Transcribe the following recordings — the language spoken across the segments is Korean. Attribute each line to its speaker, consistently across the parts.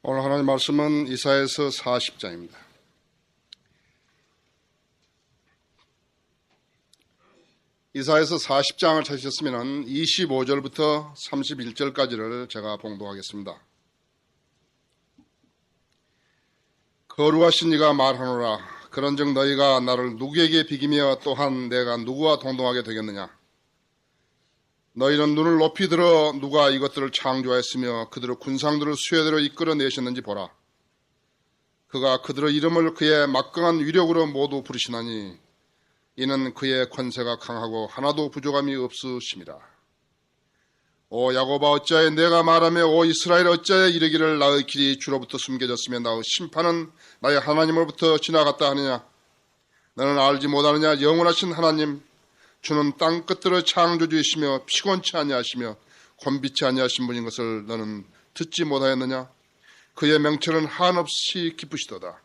Speaker 1: 오늘 하나님 말씀은 이사야서 40장입니다. 이사야서 40장을 찾으셨으면 25절부터 31절까지를 제가 봉독하겠습니다. 거룩하신 이가 말하노라. 그런즉 너희가 나를 누구에게 비기며 또한 내가 누구와 동동하게 되겠느냐. 너희는 눈을 높이 들어 누가 이것들을 창조하였으며 그들의 군상들을 수혜대로 이끌어내셨는지 보라. 그가 그들의 이름을 그의 막강한 위력으로 모두 부르시나니 이는 그의 권세가 강하고 하나도 부족함이 없으심이라. 오 야곱아 어찌하여 내가 말하며 오 이스라엘 어찌하여 이르기를 나의 길이 주로부터 숨겨졌으며 나의 심판은 나의 하나님으로부터 지나갔다 하느냐. 너는 알지 못하느냐. 영원하신 하나님 주는 땅 끝들의 창조주이시며 피곤치 아니하시며 곤비치 아니하신 분인 것을 너는 듣지 못하였느냐. 그의 명철은 한없이 기쁘시도다.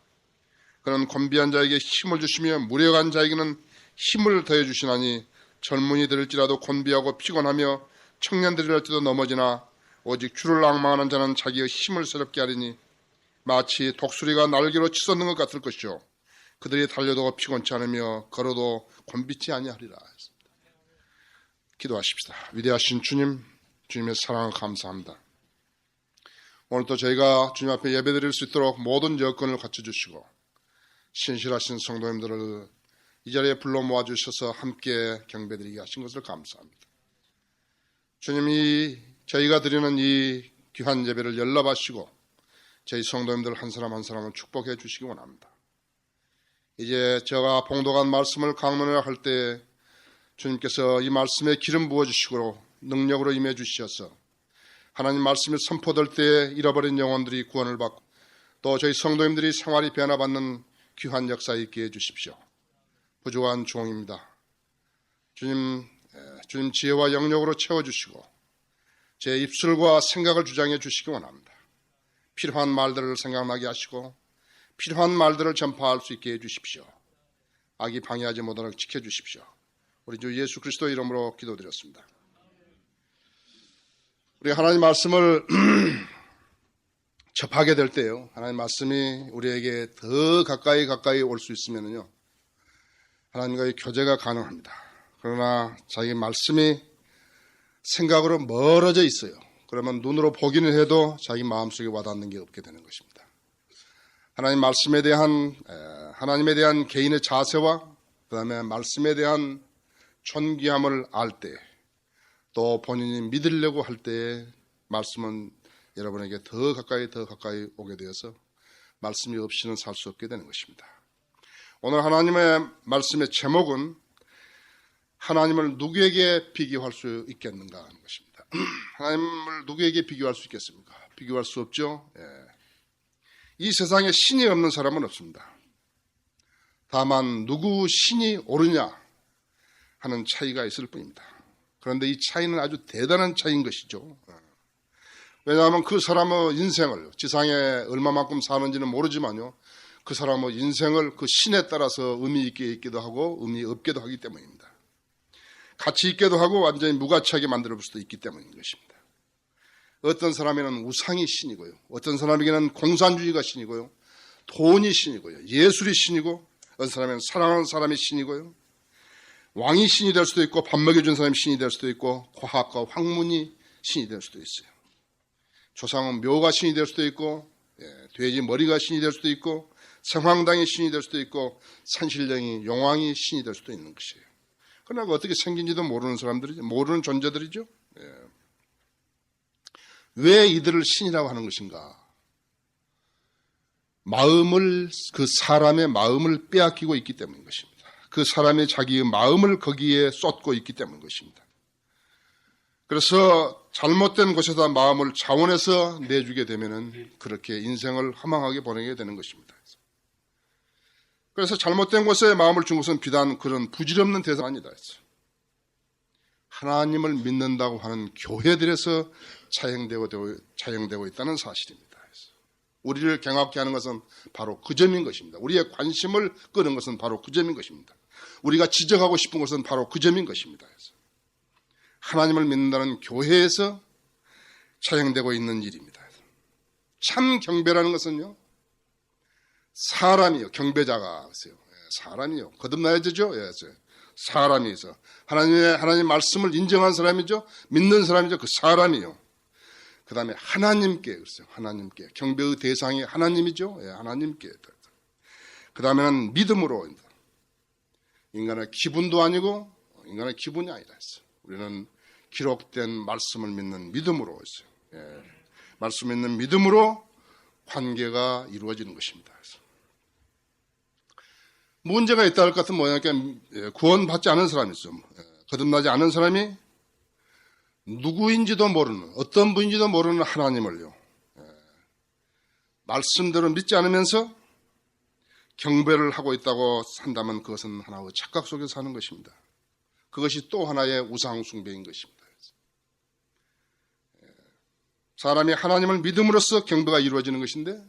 Speaker 1: 그는 곤비한 자에게 힘을 주시며 무력한 자에게는 힘을 더해 주시나니 젊은이들일지라도 곤비하고 피곤하며 청년들일지라도 넘어지나 오직 주를 앙망하는 자는 자기의 힘을 새롭게 하리니 마치 독수리가 날개로 치솟는 것 같을 것이요 그들이 달려도 피곤치 않으며 걸어도 곤비치 아니하리라. 기도하십시다. 위대하신 주님, 주님의 사랑을 감사합니다. 오늘도 저희가 주님 앞에 예배드릴 수 있도록 모든 여건을 갖춰주시고 신실하신 성도님들을 이 자리에 불러 모아주셔서 함께 경배드리게 하신 것을 감사합니다. 주님이 저희가 드리는 이 귀한 예배를 연락하시고 저희 성도님들 한 사람 한 사람을 축복해 주시기 원합니다. 이제 제가 봉독한 말씀을 강론을 할 때 주님께서 이 말씀에 기름 부어주시고 능력으로 임해 주셔서 하나님 말씀이 선포될 때 잃어버린 영혼들이 구원을 받고 또 저희 성도님들이 생활이 변화받는 귀한 역사 있게 해주십시오. 부족한 종입니다. 주님 지혜와 영역으로 채워주시고 제 입술과 생각을 주장해 주시기 원합니다. 필요한 말들을 생각나게 하시고 필요한 말들을 전파할 수 있게 해주십시오. 악이 방해하지 못하도록 지켜주십시오. 우리 주 예수 그리스도 이름으로 기도드렸습니다. 우리 하나님 말씀을 접하게 될 때요. 하나님 말씀이 우리에게 더 가까이 올 수 있으면요. 하나님과의 교제가 가능합니다. 그러나 자기 말씀이 생각으로 멀어져 있어요. 그러면 눈으로 보기는 해도 자기 마음속에 와닿는 게 없게 되는 것입니다. 하나님 말씀에 대한 하나님에 대한 개인의 자세와 그다음에 말씀에 대한 존귀함을 알 때 또 본인이 믿으려고 할 때에 말씀은 여러분에게 더 가까이 오게 되어서 말씀이 없이는 살 수 없게 되는 것입니다. 오늘 하나님의 말씀의 제목은 하나님을 누구에게 비교할 수 있겠는가 하는 것입니다. 하나님을 누구에게 비교할 수 있겠습니까? 비교할 수 없죠. 이 세상에 신이 없는 사람은 없습니다. 다만 누구 신이 옳으냐 하는 차이가 있을 뿐입니다. 그런데 이 차이는 아주 대단한 차이인 것이죠. 왜냐하면 그 사람의 인생을 지상에 얼마만큼 사는지는 모르지만요. 그 사람의 인생을 그 신에 따라서 의미 있게 있기도 하고 의미 없게도 하기 때문입니다. 가치 있게도 하고 완전히 무가치하게 만들어 볼 수도 있기 때문인 것입니다. 어떤 사람에게는 우상이 신이고요. 어떤 사람에게는 공산주의가 신이고요. 돈이 신이고요. 예술이 신이고 어떤 사람에게는 사랑하는 사람이 신이고요. 왕이 신이 될 수도 있고 밥 먹여준 사람이 신이 될 수도 있고 과학과 학문이 신이 될 수도 있어요. 조상은 묘가 신이 될 수도 있고 돼지 머리가 신이 될 수도 있고 성황당이 신이 될 수도 있고 산신령이 용왕이 신이 될 수도 있는 것이에요. 그러나 어떻게 생긴지도 모르는 사람들이죠. 모르는 존재들이죠. 왜 이들을 신이라고 하는 것인가? 그 사람의 마음을 빼앗기고 있기 때문인 것입니다. 그 사람이 자기의 마음을 거기에 쏟고 있기 때문인 것입니다. 그래서 잘못된 곳에다 마음을 자원해서 내주게 되면은 그렇게 인생을 허망하게 보내게 되는 것입니다. 그래서 잘못된 곳에 마음을 준 것은 비단 그런 부질없는 대상이 아니다. 하나님을 믿는다고 하는 교회들에서 차용되고 있다는 사실입니다. 우리를 경악케 하는 것은 바로 그 점인 것입니다. 우리의 관심을 끄는 것은 바로 그 점인 것입니다. 우리가 지적하고 싶은 것은 바로 그 점인 것입니다. 하나님을 믿는다는 교회에서 차용되고 있는 일입니다. 참 경배라는 것은요, 사람이요, 경배자가 있어요. 사람이요, 거듭나야 되죠. 사람이 있어. 하나님 말씀을 인정한 사람이죠. 믿는 사람이죠. 그 사람이요. 그 다음에 하나님께, 그랬어요. 하나님께. 경배의 대상이 하나님이죠. 하나님께. 그 다음에는 믿음으로. 인간의 기분도 아니고, 인간의 기분이 아니라 했어요. 우리는 기록된 말씀을 믿는 믿음으로 했어요. 말씀 있는 믿음으로 관계가 이루어지는 것입니다. 문제가 있다 할 것 같은 뭐냐면 구원받지 않은 사람이 있어. 거듭나지 않은 사람이 누구인지도 모르는, 어떤 분인지도 모르는 하나님을요, 말씀대로 믿지 않으면서 경배를 하고 있다고 한다면 그것은 하나의 착각 속에서 사는 것입니다. 그것이 또 하나의 우상 숭배인 것입니다. 사람이 하나님을 믿음으로써 경배가 이루어지는 것인데,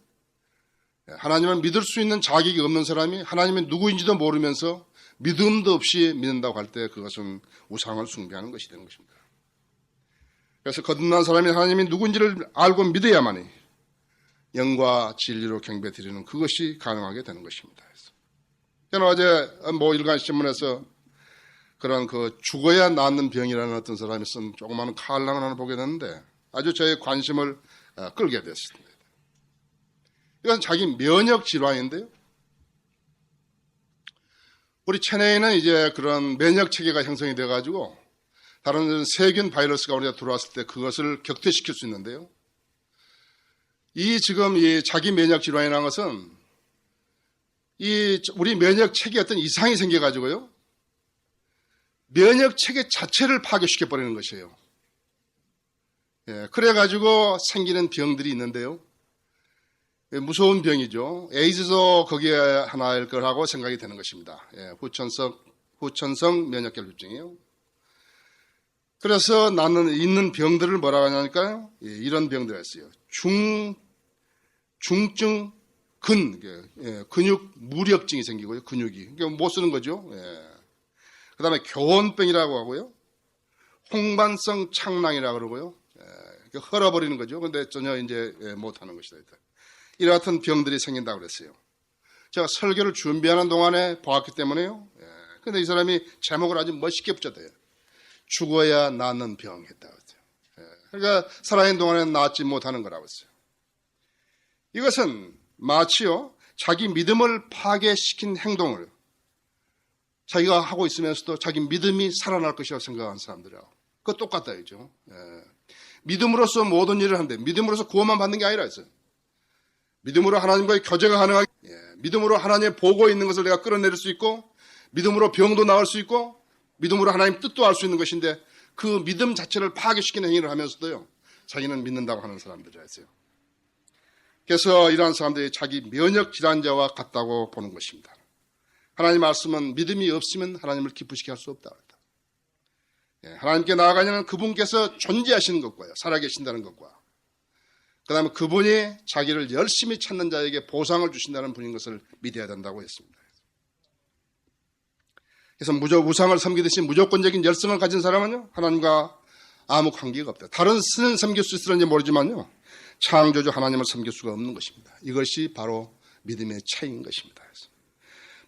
Speaker 1: 하나님을 믿을 수 있는 자격이 없는 사람이 하나님이 누구인지도 모르면서 믿음도 없이 믿는다고 할 때 그것은 우상을 숭배하는 것이 되는 것입니다. 그래서 거듭난 사람이 하나님이 누구인지를 알고 믿어야만이 영과 진리로 경배 드리는 그것이 가능하게 되는 것입니다. 저는 어제 일간 신문에서 그런 죽어야 낫는 병이라는 어떤 사람이 쓴 조그마한 칼럼을 하나 보게 됐는데 아주 저의 관심을 끌게 됐습니다. 이건 자기 면역 질환인데요. 우리 체내에는 이제 그런 면역 체계가 형성이 돼가지고 다른 세균 바이러스가 우리가 들어왔을 때 그것을 격퇴시킬 수 있는데요. 지금 이 자기 면역 질환이라는 것은 우리 면역 체계에 어떤 이상이 생겨가지고요. 면역 체계 자체를 파괴시켜 버리는 것이에요. 그래가지고 생기는 병들이 있는데요. 무서운 병이죠. 에이즈도 거기에 하나일 거라고 생각이 되는 것입니다. 후천성 면역결핍증이요. 그래서 나는 있는 병들을 뭐라고 하냐니까요. 이런 병들이 있어요. 중증 근육 무력증이 생기고요. 근육이 못 쓰는 거죠. 그 다음에 교원병이라고 하고요. 홍반성 창낭이라고 그러고요. 헐어버리는 거죠. 근데 전혀 이제 못하는 것이다. 이와 같은 병들이 생긴다고 그랬어요. 제가 설교를 준비하는 동안에 보았기 때문에요. 근데 이 사람이 제목을 아주 멋있게 붙였대요. 죽어야 낫는 병 했다고 했어요. 그러니까 살아있는 동안에 낫지 못하는 거라고 했어요. 이것은 마치요, 자기 믿음을 파괴시킨 행동을 자기가 하고 있으면서도 자기 믿음이 살아날 것이라고 생각하는 사람들이라고. 그거 똑같다, 이죠. 믿음으로써 모든 일을 하는데, 믿음으로써 구원만 받는 게 아니라 했어요. 믿음으로 하나님과의 교제가 가능하게, 믿음으로 하나님의 보고 있는 것을 내가 끌어내릴 수 있고, 믿음으로 병도 나을 수 있고, 믿음으로 하나님 뜻도 알 수 있는 것인데, 그 믿음 자체를 파괴시키는 행위를 하면서도요, 자기는 믿는다고 하는 사람들이었어요. 그래서 이러한 사람들이 자기 면역 질환자와 같다고 보는 것입니다. 하나님 말씀은 믿음이 없으면 하나님을 기쁘시게 할 수 없다. 하나님께 나아가냐는 그분께서 존재하시는 것과요, 살아계신다는 것과, 그 다음에 그분이 자기를 열심히 찾는 자에게 보상을 주신다는 분인 것을 믿어야 된다고 했습니다. 그래서 우상을 섬기듯이 무조건적인 열성을 가진 사람은요, 하나님과 아무 관계가 없다. 다른 신을 섬길 수 있을지 모르지만요, 창조주 하나님을 섬길 수가 없는 것입니다. 이것이 바로 믿음의 차이인 것입니다.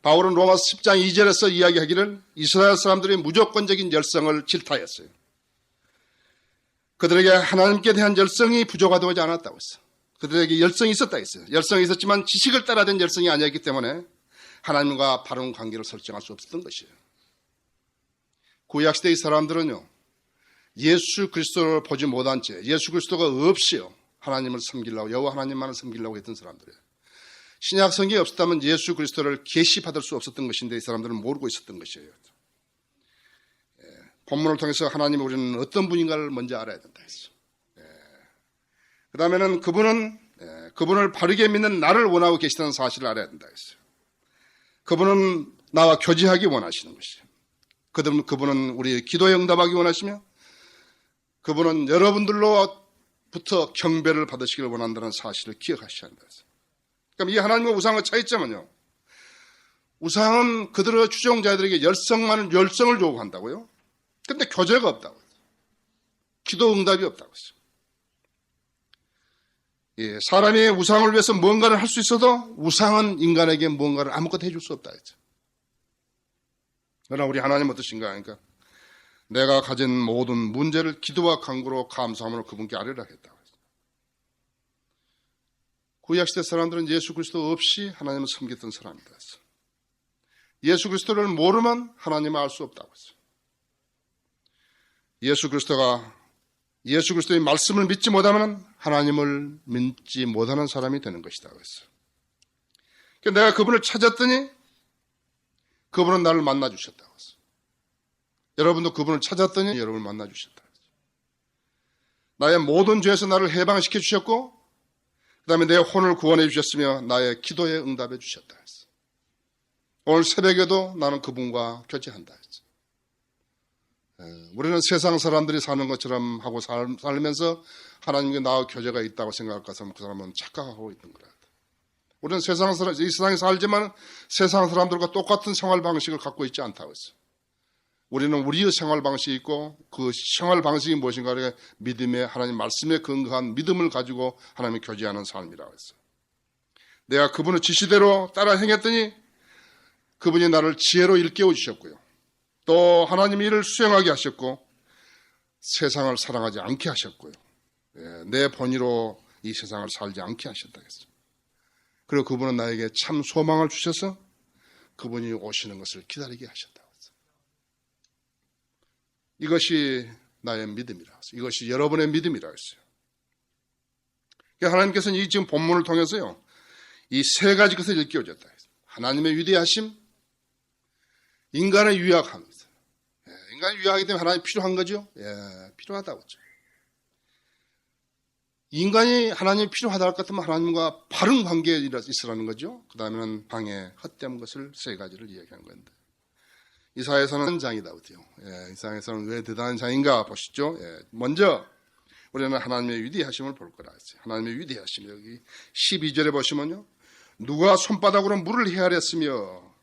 Speaker 1: 바울은 로마서 10장 2절에서 이야기하기를 이스라엘 사람들의 무조건적인 열성을 질타했어요. 그들에게 하나님께 대한 열성이 부족하지 않았다고 했어요. 그들에게 열성이 있었다 했어요. 열성이 있었지만 지식을 따라된 열성이 아니었기 때문에 하나님과 바른 관계를 설정할 수 없었던 것이에요. 구약시대의 사람들은요, 예수 그리스도를 보지 못한 채 예수 그리스도가 없이요, 하나님을 섬기려고, 여호와 하나님만을 섬기려고 했던 사람들이에요. 신약 성경이 없었다면 예수 그리스도를 계시받을 수 없었던 것인데 이 사람들은 모르고 있었던 것이에요. 본문을 통해서 하나님 우리는 어떤 분인가를 먼저 알아야 된다 했어요. 그 다음에는 그분을 바르게 믿는 나를 원하고 계시다는 사실을 알아야 된다 했어요. 그분은 나와 교제하기 원하시는 것이에요. 그분은 우리의 기도에 응답하기 원하시며 그분은 여러분들로부터 경배를 받으시기를 원한다는 사실을 기억하셔야 한다 했어요. 그럼 이 하나님과 우상의 차이점은요, 우상은 그들의 추종자들에게 열성을 요구한다고요. 근데 교제가 없다고 했어요. 기도 응답이 없다고 했어요. 사람이 우상을 위해서 뭔가를 할 수 있어도 우상은 인간에게 뭔가를 아무것도 해줄 수 없다 했죠. 그러나 우리 하나님 어떠신가 하니까 내가 가진 모든 문제를 기도와 간구로 감사함으로 그분께 아뢰라 했다고 했어요. 구약시대 사람들은 예수 그리스도 없이 하나님을 섬겼던 사람이다 했어요. 예수 그리스도를 모르면 하나님을 알 수 없다고 했어요. 예수 그리스도의 말씀을 믿지 못하면 하나님을 믿지 못하는 사람이 되는 것이다 그랬어요. 그러니까 내가 그분을 찾았더니 그분은 나를 만나 주셨다고 했어요. 여러분도 그분을 찾았더니 여러분을 만나 주셨다. 나의 모든 죄에서 나를 해방시켜 주셨고 그 다음에 내 혼을 구원해 주셨으며 나의 기도에 응답해 주셨다 했어요. 오늘 새벽에도 나는 그분과 교제한다 했어요. 우리는 세상 사람들이 사는 것처럼 하고 살면서 하나님께 나와 교제가 있다고 생각할 것은 그 사람은 착각하고 있는 거다. 우리는 이 세상에 살지만 세상 사람들과 똑같은 생활 방식을 갖고 있지 않다고 했어요. 우리는 우리의 생활 방식이 있고 그 생활 방식이 무엇인가 하면 믿음의 하나님 말씀에 근거한 믿음을 가지고 하나님과 교제하는 삶이라고 했어요. 내가 그분의 지시대로 따라 행했더니 그분이 나를 지혜로 일깨워 주셨고요. 또 하나님의 일을 수행하게 하셨고 세상을 사랑하지 않게 하셨고요. 내 본의로 이 세상을 살지 않게 하셨다 했어요. 그리고 그분은 나에게 참 소망을 주셔서 그분이 오시는 것을 기다리게 하셨다고 했어요. 이것이 나의 믿음이라 했어요. 이것이 여러분의 믿음이라 했어요. 하나님께서는 이 지금 본문을 통해서요, 이 세 가지 것을 일깨워줬다 했어요. 하나님의 위대하심, 인간의 유약함. 인간이 유약하기 때문에 하나님이 필요한 거죠? 필요하다고 했죠. 인간이 하나님이 필요하다 할 것 같으면 하나님과 바른 관계에 있으라는 거죠. 그 다음에는 방해, 헛된 것을 세 가지를 이야기하는 건데. 이사야서는 장이다. 이사야서는 왜 대단한 장인가 보시죠. 먼저 우리는 하나님의 위대하심을 볼 거라 했어요. 하나님의 위대하심. 여기 12절에 보시면요. 누가 손바닥으로 물을 헤아렸으며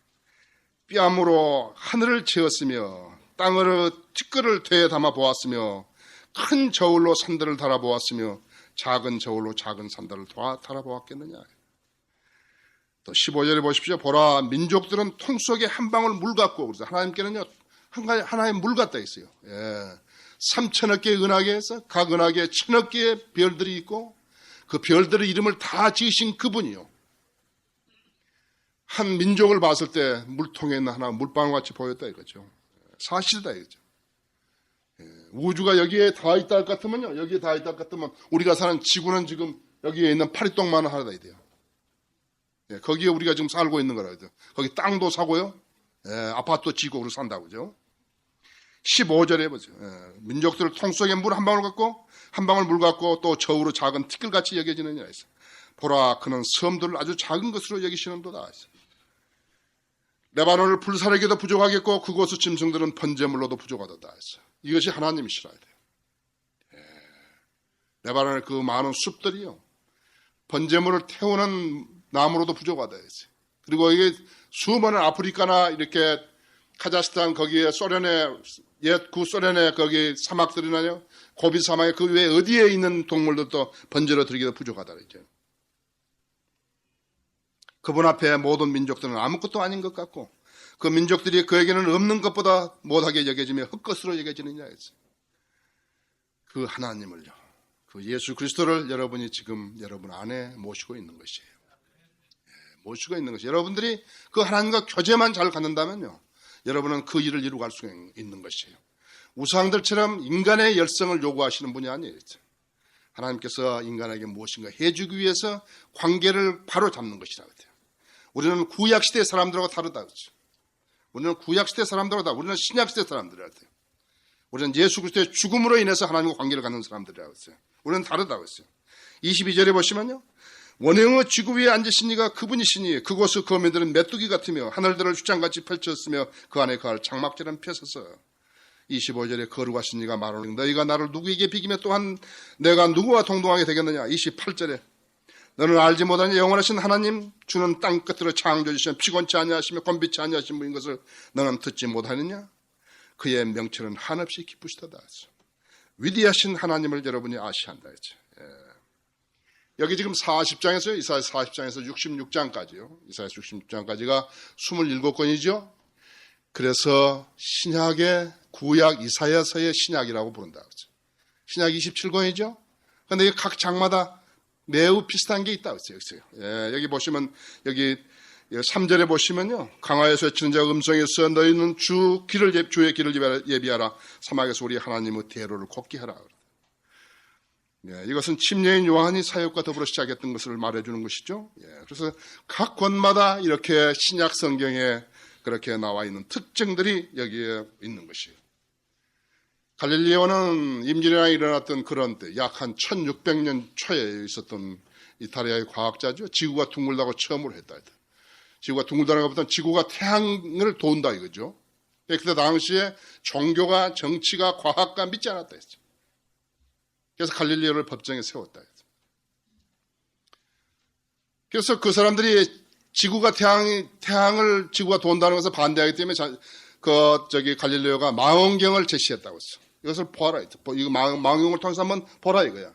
Speaker 1: 뺨으로 하늘을 채웠으며 땅으로 티끌을 되에 담아 보았으며 큰 저울로 산들을 달아 보았으며 작은 저울로 작은 산들을 달아 보았겠느냐. 또 15절에 보십시오. 보라, 민족들은 통 속에 한 방울 물 같고, 그래서 하나님께는요 하나의 물 같다 있어요. 3천억 개의 은하계에서 각 은하계에 1,000억 개의 별들이 있고 그 별들의 이름을 다 지으신 그분이요. 한 민족을 봤을 때 물통에 있는 하나 물방울같이 보였다 이거죠. 사실이다 이거죠. 우주가 여기에 다 있다 할 것 같으면요. 여기에 다 있다 할 것 같으면 우리가 사는 지구는 지금 여기에 있는 파리똥만 하나 돼야 돼요. 거기에 우리가 지금 살고 있는 거라 그죠. 거기 땅도 사고요. 아파트도 지고 그러고 산다고 그죠. 15절에 해보죠. 민족들을 통 속에 물 한 방울 갖고 한 방울 물 갖고 또 저우로 작은 티끌같이 여겨지느냐 했어. 보라, 그는 섬들을 아주 작은 것으로 여기시는도다 했어. 레바논을 불사르기도 부족하겠고 그곳의 짐승들은 번제물로도 부족하다 했어. 이것이 하나님이시라 돼요. 레바논의 그 많은 숲들이요, 번제물을 태우는 나무로도 부족하다 했어요. 그리고 이게 수많은 아프리카나 이렇게 카자흐스탄 거기에 소련의 옛 구소련의 거기 사막들이나요, 고비 사막에 그 외에 어디에 있는 동물들도 번제로 드리기도 부족하다 그랬죠. 그분 앞에 모든 민족들은 아무것도 아닌 것 같고 그 민족들이 그에게는 없는 것보다 못하게 여겨지며 헛것으로 여겨지느냐 했어요. 그 하나님을요, 그 예수 그리스도를 여러분이 지금 여러분 안에 모시고 있는 것이에요. 모시고 있는 것이에요. 여러분들이 그 하나님과 교제만 잘 갖는다면요, 여러분은 그 일을 이루고 갈 수 있는 것이에요. 우상들처럼 인간의 열성을 요구하시는 분이 아니에요. 하나님께서 인간에게 무엇인가 해주기 위해서 관계를 바로 잡는 것이라고 해요. 우리는 구약시대 사람들하고 다르다 그렇죠. 우리는 구약시대 사람들하고 다르다. 우리는 신약시대 사람들이라고 해요. 우리는 예수 그리스도의 죽음으로 인해서 하나님과 관계를 갖는 사람들이라고 했어요. 우리는 다르다고 했어요. 22절에 보시면요, 원형의 지구 위에 앉으신 이가 그분이시니 그곳의 거민들은 메뚜기 같으며 하늘들을 휘장같이 펼쳤으며 그 안에 거할 장막처럼 펴서서 25절에 거룩하신 이가 말하는 너희가 나를 누구에게 비기며 또한 내가 누구와 동동하게 되겠느냐. 28절에 너는 알지 못하니 영원하신 하나님 주는 땅끝으로 창조주시며 피곤치 아니하시며 곤비치 아니하신 분인 것을 너는 듣지 못하느냐. 그의 명철은 한없이 기쁘시다다. 위대하신 하나님을 여러분이 아시한다 했죠. 여기 지금 40장에서요. 이사야 40장에서 66장까지요. 이사야 66장까지가 27권이죠. 그래서 신약의 구약 이사야서의 신약이라고 부른다. 신약 27권이죠. 그런데 각 장마다 매우 비슷한 게 있다고 했어요. 예, 여기 보시면 여기 3절에 보시면요. 강화에서 외치는 자 음성에서 너희는 주의 길을 예비하라. 사막에서 우리 하나님의 대로를 걷게 하라. 예, 이것은 침례인 요한이 사역과 더불어 시작했던 것을 말해주는 것이죠. 예, 그래서 각 권마다 이렇게 신약 성경에 그렇게 나와 있는 특징들이 여기에 있는 것이에요. 갈릴리오는 임진왜란이 일어났던 그런 때, 약 한 1600년 초에 있었던 이탈리아의 과학자죠. 지구가 둥글다고 처음으로 했다. 지구가 둥글다는 것보다는 지구가 태양을 돈다 이거죠. 그때 당시에 종교가, 정치가, 과학가 믿지 않았다 했죠. 그래서 갈릴리오를 법정에 세웠다 했죠. 그래서 그 사람들이 지구가 태양을 지구가 돈다는 것을 반대하기 때문에 갈릴리오가 망원경을 제시했다고 했어. 이것을 보아라. 이거 망원경을 통해서 한번 보라 이거야.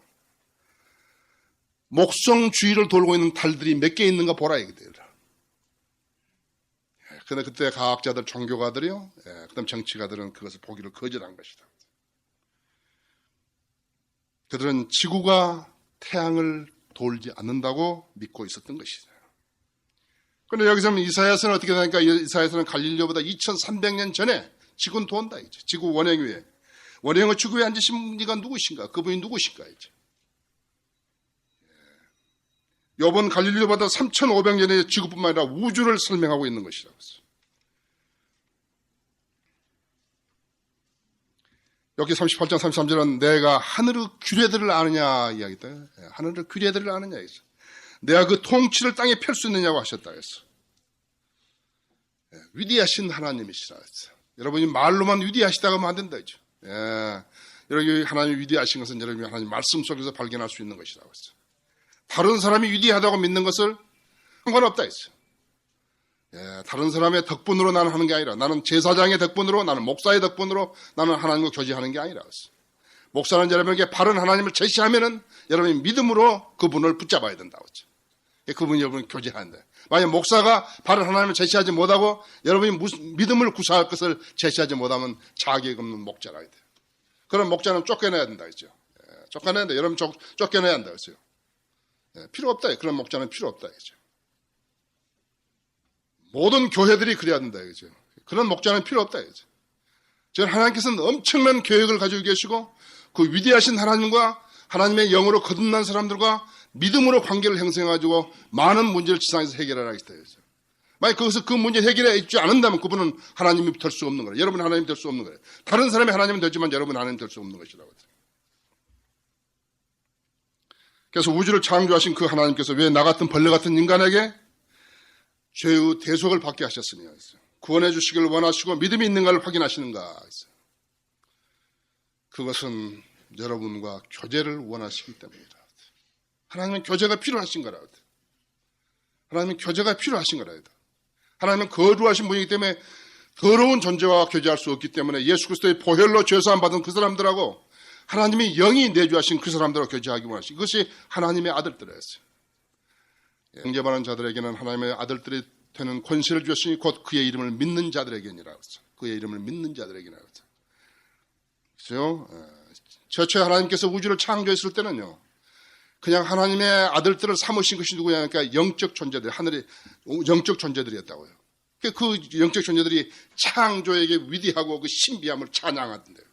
Speaker 1: 목성 주위를 돌고 있는 달들이 몇 개 있는가 보라 이거야. 그런데 그때 과학자들, 종교가들이요, 그다음 정치가들은 그것을 보기를 거절한 것이다. 그들은 지구가 태양을 돌지 않는다고 믿고 있었던 것이다. 그런데 여기서 이사야서는 어떻게 되니까 이사야서는 갈릴리오보다 2300년 전에 지구는 돈다 이제. 지구 원형 위에. 원형의 지구 위에 앉으신 분이 누구신가? 그분이 누구신가 이제. 요번 갈릴리오보다 3500년의 지구뿐만 아니라 우주를 설명하고 있는 것이라고 했어요. 여기 38장 33절은 내가 하늘의 규례들을 아느냐 이야기다. 하늘의 규례들을 아느냐 이죠. 내가 그 통치를 땅에 펼 수 있느냐고 하셨다 했어. 위대하신 하나님이시라 했어. 여러분이 말로만 위대하시다고 하면 안 된다 했죠. 여러분이 하나님이 위대하신 것은 여러분이 하나님 말씀 속에서 발견할 수 있는 것이라고 했어. 다른 사람이 위대하다고 믿는 것을 상관없다 했어. 다른 사람의 덕분으로 나는 하는 게 아니라 나는 제사장의 덕분으로, 나는 목사의 덕분으로 나는 하나님과 교제하는 게 아니라 했어. 목사는 여러분에게 바른 하나님을 제시하면은 여러분이 믿음으로 그분을 붙잡아야 된다고 했죠. 그분이 여러분 교제하는데 만약 목사가 바른 하나님을 제시하지 못하고 여러분이 믿음을 구사할 것을 제시하지 못하면 자격이 없는 목자라 해야 돼요. 그런 목자는 쫓겨내야 된다 했죠. 쫓겨내야 돼. 여러분 쫓겨내야 한다 했어요. 필요 없다. 그런 목자는 필요 없다 했죠. 모든 교회들이 그래야 된다 이거죠. 그런 목자는 필요 없다 이거죠. 저는 하나님께서는 엄청난 계획을 가지고 계시고 그 위대하신 하나님과 하나님의 영으로 거듭난 사람들과 믿음으로 관계를 형성해가지고 많은 문제를 지상에서 해결하라 했다 이거죠. 만약 거기서 그 문제 해결해 있지 않는다면 그분은 하나님이 될 수 없는 거예요. 여러분은 하나님이 될 수 없는 거예요. 다른 사람이 하나님은 되지만 여러분은 하나님이 될 수 없는 것이라고. 그래서 우주를 창조하신 그 하나님께서 왜 나 같은 벌레 같은 인간에게 죄의 대속을 받게 하셨으며 구원해 주시기를 원하시고 믿음이 있는가를 확인하시는가. 그것은 여러분과 교제를 원하시기 때문이다. 하나님은 교제가 필요하신 거라. 하나님은 교제가 필요하신 거라. 하나님은 거룩하신 분이기 때문에 더러운 존재와 교제할 수 없기 때문에 예수 그리스도의 보혈로 죄사함 받은 그 사람들하고 하나님이 영이 내주하신 그 사람들과 교제하기 원하시고 이것이 하나님의 아들들이었어요. 영접하는 자들에게는 하나님의 아들들이 되는 권세를 주셨으니 곧 그의 이름을 믿는 자들에게니라. 그의 이름을 믿는 자들에게니라. 그렇죠? 최초에 하나님께서 우주를 창조했을 때는요. 그냥 하나님의 아들들을 삼으신 것이 누구냐? 그러니까 영적 존재들, 하늘의 영적 존재들이었다고요. 그 영적 존재들이 창조에게 위대하고 그 신비함을 찬양하던데요.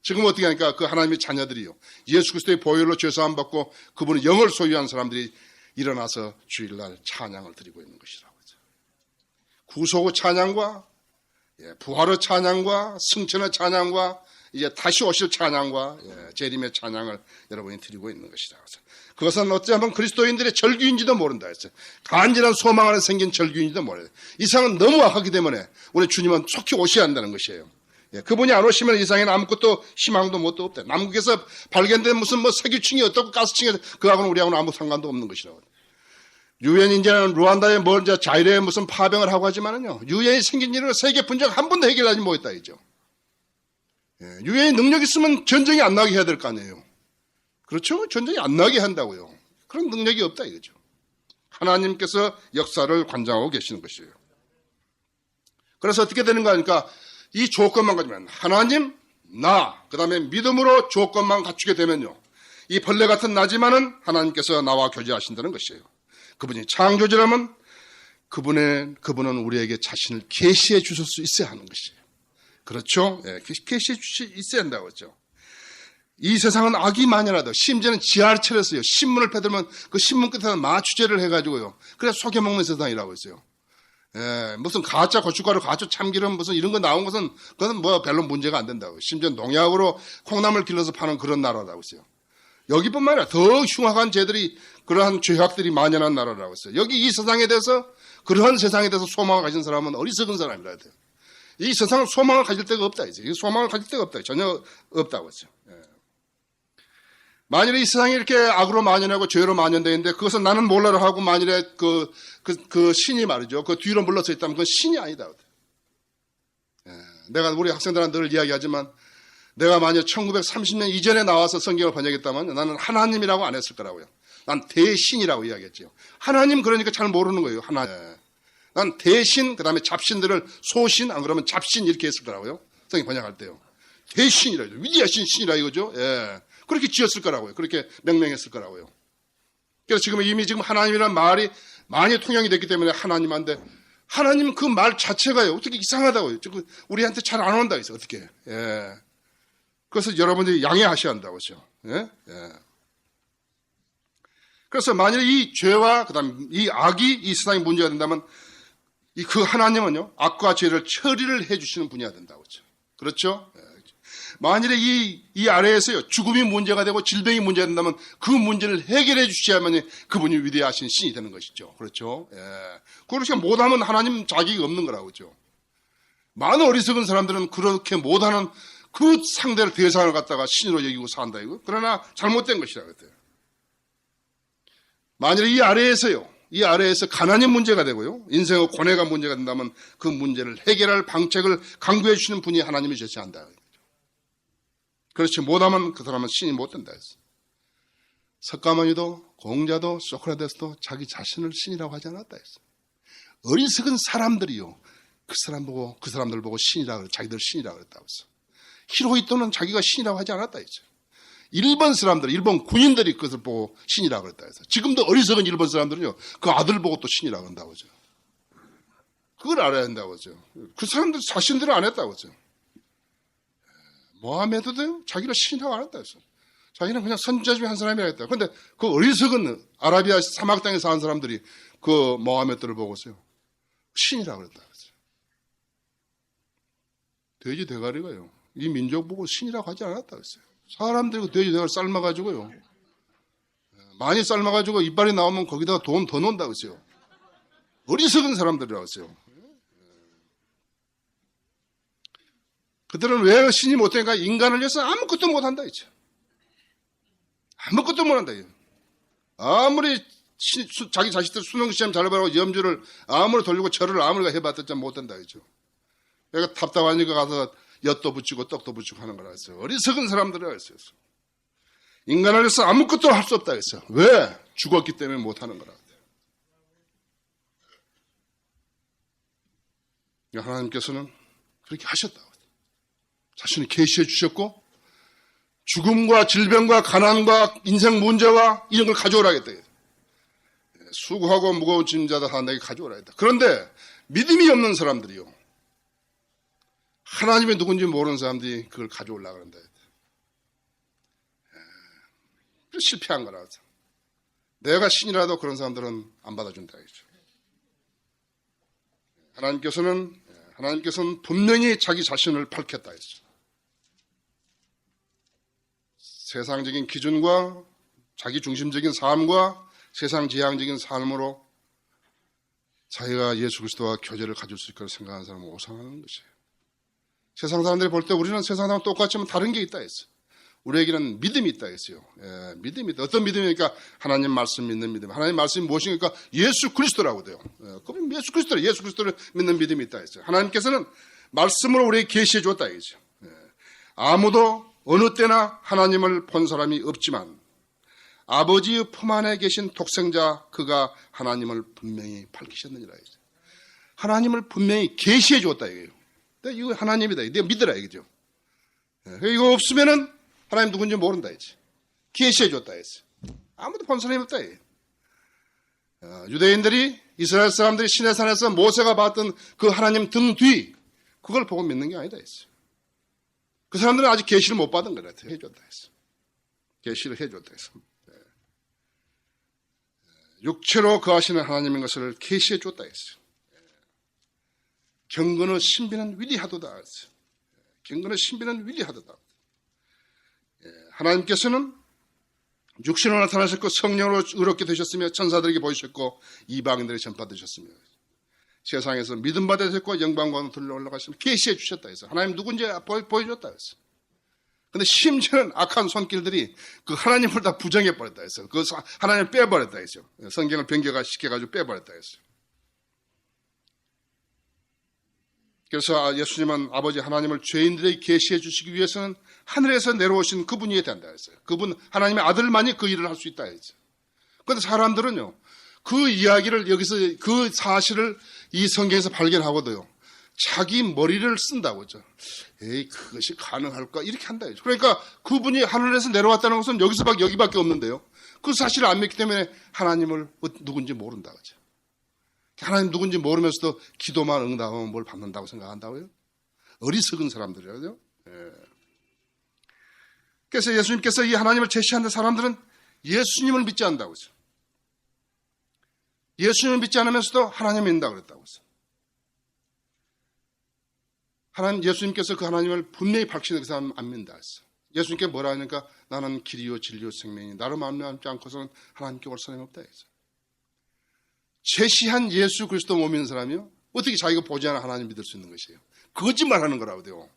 Speaker 1: 지금 어떻게 하니까 그 하나님의 자녀들이요. 예수 그리스도의 보혈로 죄사함 받고 그분의 영을 소유한 사람들이 일어나서 주일날 찬양을 드리고 있는 것이라고 하죠. 구속의 찬양과 부활의 찬양과 승천의 찬양과 이제 다시 오실 찬양과 재림의 찬양을 여러분이 드리고 있는 것이라고 하죠. 그것은 어쩌면 그리스도인들의 절규인지도 모른다 했어요. 간절한 소망 안에 생긴 절규인지도 모르요. 이상은 너무 악하기 때문에 우리 주님은 속히 오셔야 한다는 것이에요. 그분이 안 오시면 이 세상에는 아무것도 희망도 뭣도 없다. 남극에서 발견된 무슨 석유층이 어떻고 가스층이 그하고는 우리하고는 아무 상관도 없는 것이라고. 유엔이 이제 루안다에 자이레에 무슨 파병을 하고 하지만은요. 유엔이 생긴 일은 세계 분쟁 한 번도 해결하지 못했다 이죠. 유엔이 능력 있으면 전쟁이 안 나게 해야 될 거 아니에요. 그렇죠? 전쟁이 안 나게 한다고요. 그런 능력이 없다 이거죠. 하나님께서 역사를 관장하고 계시는 것이에요. 그래서 어떻게 되는가 하니까 이 조건만 가지면 하나님, 나, 그 다음에 믿음으로 조건만 갖추게 되면요. 이 벌레 같은 나지만은 하나님께서 나와 교제하신다는 것이에요. 그분이 창조주라면 그분은 우리에게 자신을 계시해 주실 수 있어야 하는 것이에요. 그렇죠? 예, 계시해 주시 있어야 한다고 했죠. 이 세상은 악이 만연하다. 심지어는 지하철에서요. 신문을 펴들면 그 신문 끝에다 마취제를 해가지고요. 그래서 속여먹는 세상이라고 했어요. 예, 무슨 가짜 고춧가루, 가짜 참기름 무슨 이런 거 나온 것은 그건 뭐 별로 문제가 안 된다고. 심지어 농약으로 콩나물 길러서 파는 그런 나라라고 했어요. 여기뿐만 아니라 더 흉악한 죄들이 그러한 죄악들이 만연한 나라라고 했어요. 여기 이 세상에 대해서 그러한 세상에 대해서 소망을 가진 사람은 어리석은 사람이라 돼요. 이 세상은 소망을 가질 데가 없다. 이제 소망을 가질 데가 없다. 전혀 없다고 했어요. 예. 만일에 이 세상이 이렇게 악으로 만연하고 죄로 만연되어 있는데 그것은 나는 몰라라 하고 만일에 그 신이 말이죠. 그 뒤로 물러서 있다면 그건 신이 아니다. 예. 내가 우리 학생들한테 늘 이야기하지만 내가 만약 1930년 이전에 나와서 성경을 번역했다면 나는 하나님이라고 안 했을 거라고요. 난 대신이라고 이야기했죠. 하나님 그러니까 잘 모르는 거예요. 예. 난 대신 그다음에 잡신들을 소신 안 그러면 잡신 이렇게 했을 거라고요. 성경 번역할 때요. 대신이라 위대하신 신이라 이거죠. 예. 그렇게 지었을 거라고요. 그렇게 명명했을 거라고요. 그래서 지금 이미 지금 하나님이라는 말이 많이 통용이 됐기 때문에 하나님한테 하나님 그 말 자체가요. 어떻게 이상하다고요. 우리한테 잘 안 온다 해서 어떻게. 예. 그래서 여러분들이 양해하셔야 한다고 하죠. 예? 예. 그래서 만약에 이 죄와 그다음 이 악이 이 세상에 문제가 된다면 그 하나님은요 악과 죄를 처리를 해주시는 분이어야 된다고 하죠. 그렇죠? 예. 만일에 이 아래에서요 죽음이 문제가 되고 질병이 문제가 된다면 그 문제를 해결해 주셔야만 그분이 위대하신 신이 되는 것이죠. 그렇죠? 예. 그렇게 못하면 하나님 자격이 없는 거라고 그죠. 많은 어리석은 사람들은 그렇게 못하는 그 상대를 대상을 갖다가 신으로 여기고 산다 이거. 그러나 잘못된 것이라 그랬대요. 만일에 이 아래에서 가난이 문제가 되고요. 인생의 고뇌가 문제가 된다면 그 문제를 해결할 방책을 강구해 주시는 분이 하나님이 제시한다. 그렇지 못하면 그 사람은 신이 못 된다 했어. 석가모니도 공자도 소크라테스도 자기 자신을 신이라고 하지 않았다 했어. 어리석은 사람들이요. 그 사람들 보고 신이라고 그래. 자기들 신이라고 그랬다고 했어. 히로히토는 자기가 신이라고 하지 않았다 했죠. 일본 사람들, 일본 군인들이 그것을 보고 신이라고 그랬다 해서 지금도 어리석은 일본 사람들은요 그 아들 보고 또 신이라고 한다고 하죠. 그걸 알아야 한다고 하죠. 그 사람들 자신들은 안 했다고 하죠. 모하메드도 자기를 신이라고 안 했다 했어. 자기는 그냥 선지자 중에 한 사람이라 했다. 그런데 그 어리석은 아라비아 사막 땅에 사는 사람들이 그 모하메드를 보고서요 신이라고 그랬다 했어요. 돼지 대가리가요 이 민족 보고 신이라고 하지 않았다 했어요. 사람들이 돼지 대가리 삶아가지고요. 많이 삶아가지고 이빨이 나오면 거기다가 돈 더 넣는다고 했어요. 어리석은 사람들이라고 했어요. 그들은 왜 신이 못되니까 인간을 위해서 아무것도 못한다 했죠. 아무것도 못한다. 아무리 자기 자식들 수능시험 잘 보라고 염주를 아무리 돌리고 절을 아무리 해봤자 못된다 했죠. 내가 답답하니까 가서 엿도 붙이고 떡도 붙이고 하는 거라 했어요. 어리석은 사람들이라 했어요. 인간을 위해서 아무것도 할 수 없다 했어요. 왜? 죽었기 때문에 못하는 거라. 하나님께서는 그렇게 하셨다. 자신을 계시해 주셨고 죽음과 질병과 가난과 인생 문제와 이런 걸 가져오라 했다. 수고하고 무거운 짐자다 다 내게 가져오라 했다. 그런데 믿음이 없는 사람들이요. 하나님이 누군지 모르는 사람들이 그걸 가져오려고 그런다. 실패한 거라. 내가 신이라도 그런 사람들은 안 받아준다. 하나님께서는 분명히 자기 자신을 밝혔다 했죠. 세상적인 기준과 자기 중심적인 삶과 세상 지향적인 삶으로 자기가 예수 그리스도와 교제를 가질 수 있다고 생각하는 사람은 오상하는 것이에요. 세상 사람들이 볼 때 우리는 세상 사람 똑같지만 다른 게 있다 했어요. 우리에게는 믿음이 있다 했어요. 예, 믿음이 있다. 어떤 믿음이니까 하나님 말씀 믿는 믿음. 하나님 말씀이 무엇이니까 예수 그리스도라고 돼요. 예, 그럼 예수 그리스도를 믿는 믿음이 있다 했어요. 하나님께서는 말씀으로 우리에게 계시해 줬다 했죠. 예, 아무도 어느 때나 하나님을 본 사람이 없지만 아버지의 품 안에 계신 독생자 그가 하나님을 분명히 밝히셨느니라. 하나님을 분명히 계시해 주었다 이거예요. 이거 하나님이다. 내가 믿으라 이거죠. 이거 없으면은 하나님 누군지 모른다 이지. 계시해 줬다 했어. 아무도 본 사람이 없다 이게. 유대인들이 이스라엘 사람들이 시내산에서 모세가 봤던 그 하나님 등 뒤 그걸 보고 믿는 게 아니다 했어. 그 사람들은 아직 계시를 못 받은 거라 해줬다 했어. 계시를 해줬다 했어. 육체로 거하시는 하나님인 것을 계시해 줬다 했어. 경건의 신비는 위대하도다 했어. 경건의 신비는 위대하도다. 하나님께서는 육신으로 나타나셨고 성령으로 의롭게 되셨으며 천사들에게 보이셨고 이방인들에게 전파되셨으며 세상에서 믿음 받으셨고 영광과 들러 올라가시며 계시해 주셨다 해서 하나님 누군지 보여줬다 했어. 근데 심지어는 악한 손길들이 그 하나님을 다 부정해 버렸다 했어. 그 하나님을 빼버렸다 했어. 성경을 변경화 시켜가지고 빼버렸다 했어. 그래서 예수님은 아버지 하나님을 죄인들에게 계시해 주시기 위해서는 하늘에서 내려오신 그분이 된다 했어요. 그분 하나님의 아들만이 그 일을 할 수 있다 했어요. 그런데 사람들은요 그 이야기를 여기서 그 사실을 이 성경에서 발견하고도요 자기 머리를 쓴다고 하죠. 에이 그것이 가능할까 이렇게 한다 했죠. 그러니까 그분이 하늘에서 내려왔다는 것은 여기밖에 없는데요. 그 사실을 안 믿기 때문에 하나님을 누군지 모른다 그죠. 하나님 누군지 모르면서도 기도만 응답하면 뭘 받는다고 생각한다고요? 어리석은 사람들이라고요. 그래서 예수님께서 이 하나님을 제시하는 사람들은 예수님을 믿지 않는다고 했어요. 예수님을 믿지 않으면서도 하나님을 믿는다고 그랬다고 했어요. 예수님께서 그 하나님을 분명히 밝히는 그 사람은 안 믿는다 했어요. 예수님께 뭐라 하니까 나는 길이요 진리요 생명이 나를 만나지 않고서는 하나님께 올 사람이 없다 했어요. 제시한 예수 그리스도 못 믿는 사람이요? 어떻게 자기가 보지 않아 하나님 믿을 수 있는 것이에요? 거짓말하는 거라고 돼요.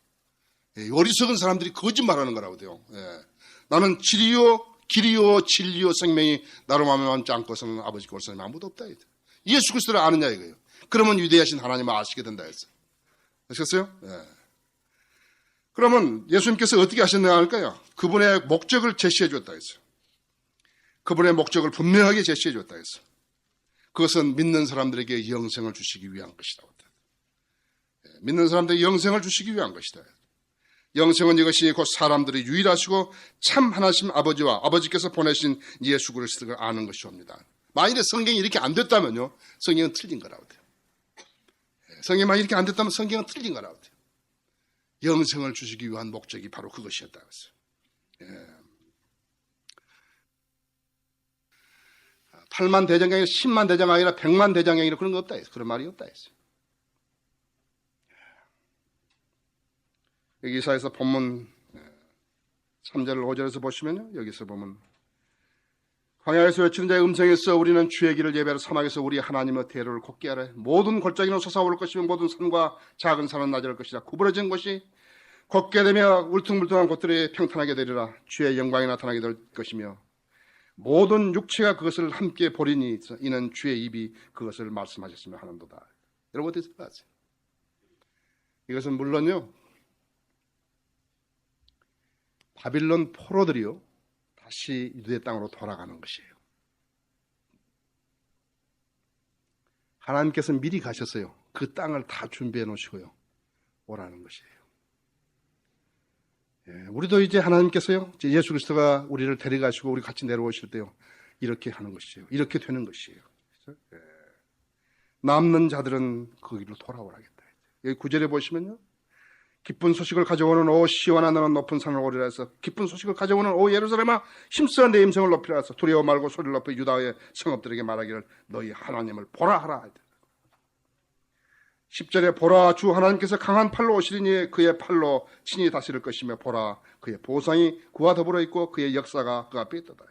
Speaker 1: 어리석은 사람들이 거짓말하는 거라고 돼요. 나는 길이요 진리요 생명이 나로 만나지 않고서는 아버지께 올 사람이 아무도 없다. 예수 그리스도를 아느냐 이거예요. 그러면 위대하신 하나님을 아시게 된다 했어요. 아셨어요? 그러면 예수님께서 어떻게 하셨느냐 할까요? 그분의 목적을 제시해 줬다 했어요. 그분의 목적을 분명하게 제시해 줬다 했어요. 그것은 믿는 사람들에게 영생을 주시기 위한 것이다. 믿는 사람들에게 영생을 주시기 위한 것이다. 영생은 이것이 곧 사람들이 유일하시고 참 하나님 아버지와 아버지께서 보내신 예수 그리스도를 아는 것이옵니다. 만일에 성경이 이렇게 안 됐다면요, 성경은 틀린 거라고 돼요. 성경만 이렇게 안 됐다면 성경은 틀린 거라고 돼요. 영생을 주시기 위한 목적이 바로 그것이었다고 했어요. 8만 대장이 아니라 10만 대장이 아니라 100만 대장이 아니라 그런 거 없다 했어요. 그런 말이 없다 했어요. 여기 이사야서 본문 3절 5절에서 보시면요. 여기서 보면 광야에서 외치는 자의 음성에서 우리는 주의 길을 예배하러 사막에서 우리 하나님의 대로를 곱게 하라. 모든 골짜기는 솟아오를 것이며 모든 산과 작은 산은 낮아질 것이다. 구부러진 곳이 곱게 되며 울퉁불퉁한 곳들이 평탄하게 되리라. 주의 영광이 나타나게 될 것이며 모든 육체가 그것을 함께 보리니 이는 주의 입이 그것을 말씀하셨으며 하는도다. 여러분 어떻게 생각하세요? 이것은 물론요 바빌론 포로들이요 다시 유대 땅으로 돌아가는 것이에요. 하나님께서 미리 가셨어요. 그 땅을 다 준비해 놓으시고요 오라는 것이에요. 우리도 이제 하나님께서요 예수 그리스도가 우리를 데려가시고 우리 같이 내려오실 때요 이렇게 하는 것이에요. 이렇게 되는 것이에요. 남는 자들은 거기로 돌아오라겠다. 여기 9절에 보시면요 기쁜 소식을 가져오는 오 시온아 너는 높은 산을 오르라 해서 기쁜 소식을 가져오는 오 예루살렘아 힘써 내 음성을 높이라 해서 두려워 말고 소리를 높여 유다의 성읍들에게 말하기를 너희 하나님을 보라 하라. 10절에 보라 주 하나님께서 강한 팔로 오시리니 그의 팔로 친히 다스릴 것이며 보라 그의 보상이 그와 더불어 있고 그의 역사가 그 앞에 있도다.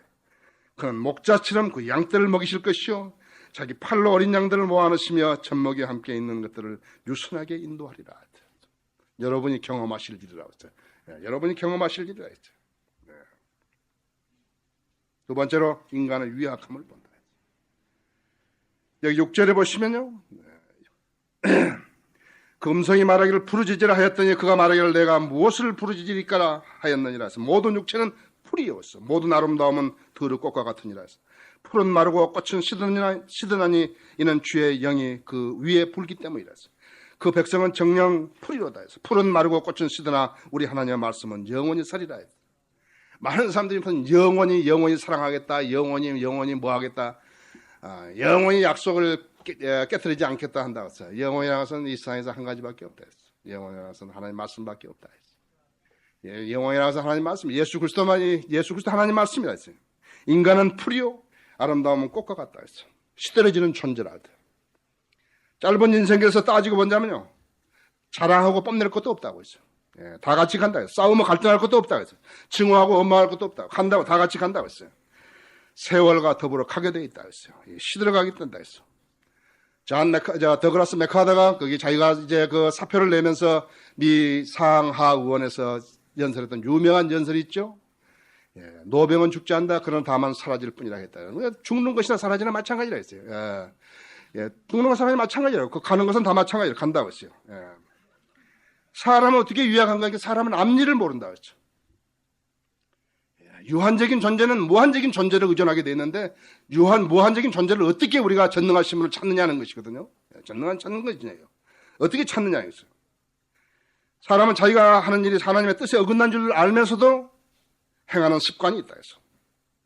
Speaker 1: 그는 목자처럼 그 양떼를 먹이실 것이요 자기 팔로 어린 양들을 모아놓으시며 젖먹이와 함께 있는 것들을 유순하게 인도하리라. 여러분이 경험하실 일이라고 했죠. 여러분이 경험하실 일이라 했죠. 두 번째로 인간의 유약함을 본다. 여기 6절에 보시면요. 그 음성이 말하기를 부르짖으라 하였더니 그가 말하기를 내가 무엇을 부르짖으리까 하였느니라 해서 모든 육체는 풀이었어. 모든 아름다움은 들꽃과 같으니라 했어. 풀은 마르고 꽃은 시드나니 이는 주의 영이 그 위에 불기 때문이라 했어. 그 백성은 정령 풀이로다 했어. 풀은 마르고 꽃은 시드나 우리 하나님의 말씀은 영원히 살이라 했어. 많은 사람들이 영원히 사랑하겠다, 영원히 뭐 하겠다, 영원히 약속을 깨뜨리지 않겠다 한다고 했어요. 영원이라는 것은 이 세상에서 한 가지밖에 없다 했어. 영원이라는 것은 하나님 말씀밖에 없다 했어. 영원이라는 것은 하나님 말씀, 예수 그리스도 하나님 말씀이라 했어요. 인간은 풀이요, 아름다움은 꽃과 같다 했어. 시들어지는 존재라 하더라. 짧은 인생에서 따지고 본다면요, 자랑하고 뽐낼 것도 없다고 했어요. 다 같이 간다 했어요. 싸우면 갈등할 것도 없다고 했어요. 증오하고 원망할 것도 없다고. 간다고 다 같이 간다고 했어요. 세월과 더불어 가게 돼 있다고 했어요. 시들어가게 된다 했어. 더글라스 맥카더가 거기 자기가 이제 그 사표를 내면서 미 상하 의원에서 연설했던 유명한 연설이 있죠. 노병은 죽지 않는다. 그러나 다만 사라질 뿐이라 했다. 죽는 것이나 사라지나 마찬가지라 했어요. 죽는 것과 사라지나 마찬가지라고. 그 가는 것은 다 마찬가지로 간다고 했어요. 사람은 어떻게 유약한가? 사람은 앞일을 모른다고 했죠. 유한적인 존재는 무한적인 존재를 의존하게 되어 있는데 무한적인 존재를 어떻게 우리가 전능하신 분을 찾느냐는 것이거든요. 찾는 것이냐요. 어떻게 찾느냐 이거죠. 사람은 자기가 하는 일이 하나님의 뜻에 어긋난 줄 알면서도 행하는 습관이 있다 해서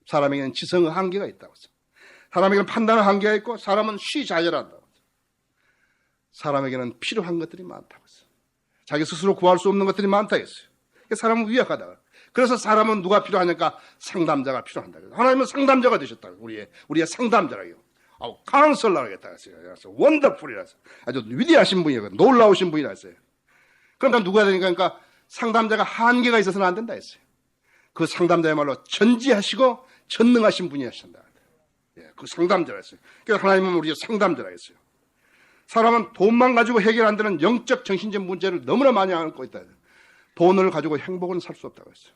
Speaker 1: 사람에게는 지성의 한계가 있다고 해서 사람에게는 판단의 한계가 있고 사람은 쉬자절한다고 해서 사람에게는 필요한 것들이 많다고 해서 자기 스스로 구할 수 없는 것들이 많다고 했어요. 사람은 위약하다. 그래서 사람은 누가 필요하니까 상담자가 필요한다. 하나님은 상담자가 되셨다고. 우리의 상담자라고요. 카운슬러라고 했다 했어요. 그래서 원더풀이라서 아주 위대하신 분이에요. 놀라우신 분이라 했어요. 그러니까 누가 되니까 그러니까 상담자가 한계가 있어서는 안 된다 했어요. 그 상담자야말로 전지하시고 전능하신 분이 하신다. 그 상담자라 했어요. 그래서 하나님은 우리의 상담자라 했어요. 사람은 돈만 가지고 해결 안 되는 영적 정신적 문제를 너무나 많이 안고 있다. 돈을 가지고 행복은 살 수 없다고 했어요.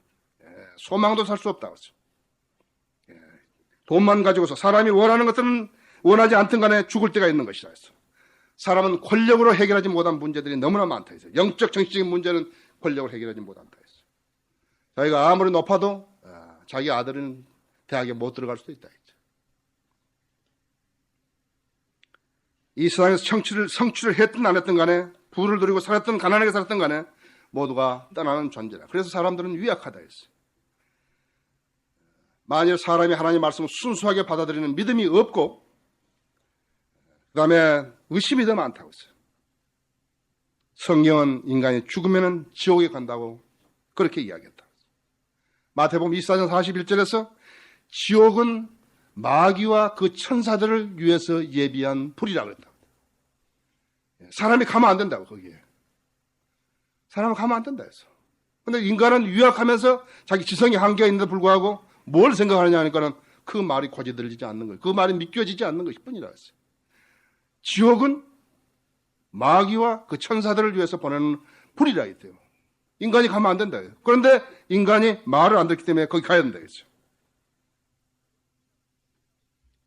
Speaker 1: 소망도 살 수 없다고 했어요. 돈만 가지고서 사람이 원하는 것들은 원하지 않든 간에 죽을 때가 있는 것이라 했어요. 사람은 권력으로 해결하지 못한 문제들이 너무나 많다 했어요. 영적 정신적인 문제는 권력으로 해결하지 못한다 했어요. 자기가 아무리 높아도 자기 아들은 대학에 못 들어갈 수도 있다 했죠. 이 세상에서 성취를 했든 안 했든 간에 부를 누리고 살았든 가난하게 살았든 간에 모두가 떠나는 존재라. 그래서 사람들은 위약하다 했어요. 만일 사람이 하나님의 말씀을 순수하게 받아들이는 믿음이 없고 그 다음에 의심이 더 많다고 했어요. 성경은 인간이 죽으면 지옥에 간다고 그렇게 이야기했다. 마태복음 24장 41절에서 지옥은 마귀와 그 천사들을 위해서 예비한 불이라고 했다. 사람이 가면 안 된다고 거기에. 사람은 가면 안 된다 해서. 근데 인간은 유약하면서 자기 지성이 한계가 있는데 불구하고 뭘 생각하느냐 하니까는 그 말이 고지들리지 않는 거예요. 그 말이 믿겨지지 않는 것일 뿐이라 했어요. 지옥은 마귀와 그 천사들을 위해서 보내는 불이라 했대요. 인간이 가면 안 된다 해요. 그런데 인간이 말을 안 듣기 때문에 거기 가야 된다 했어요.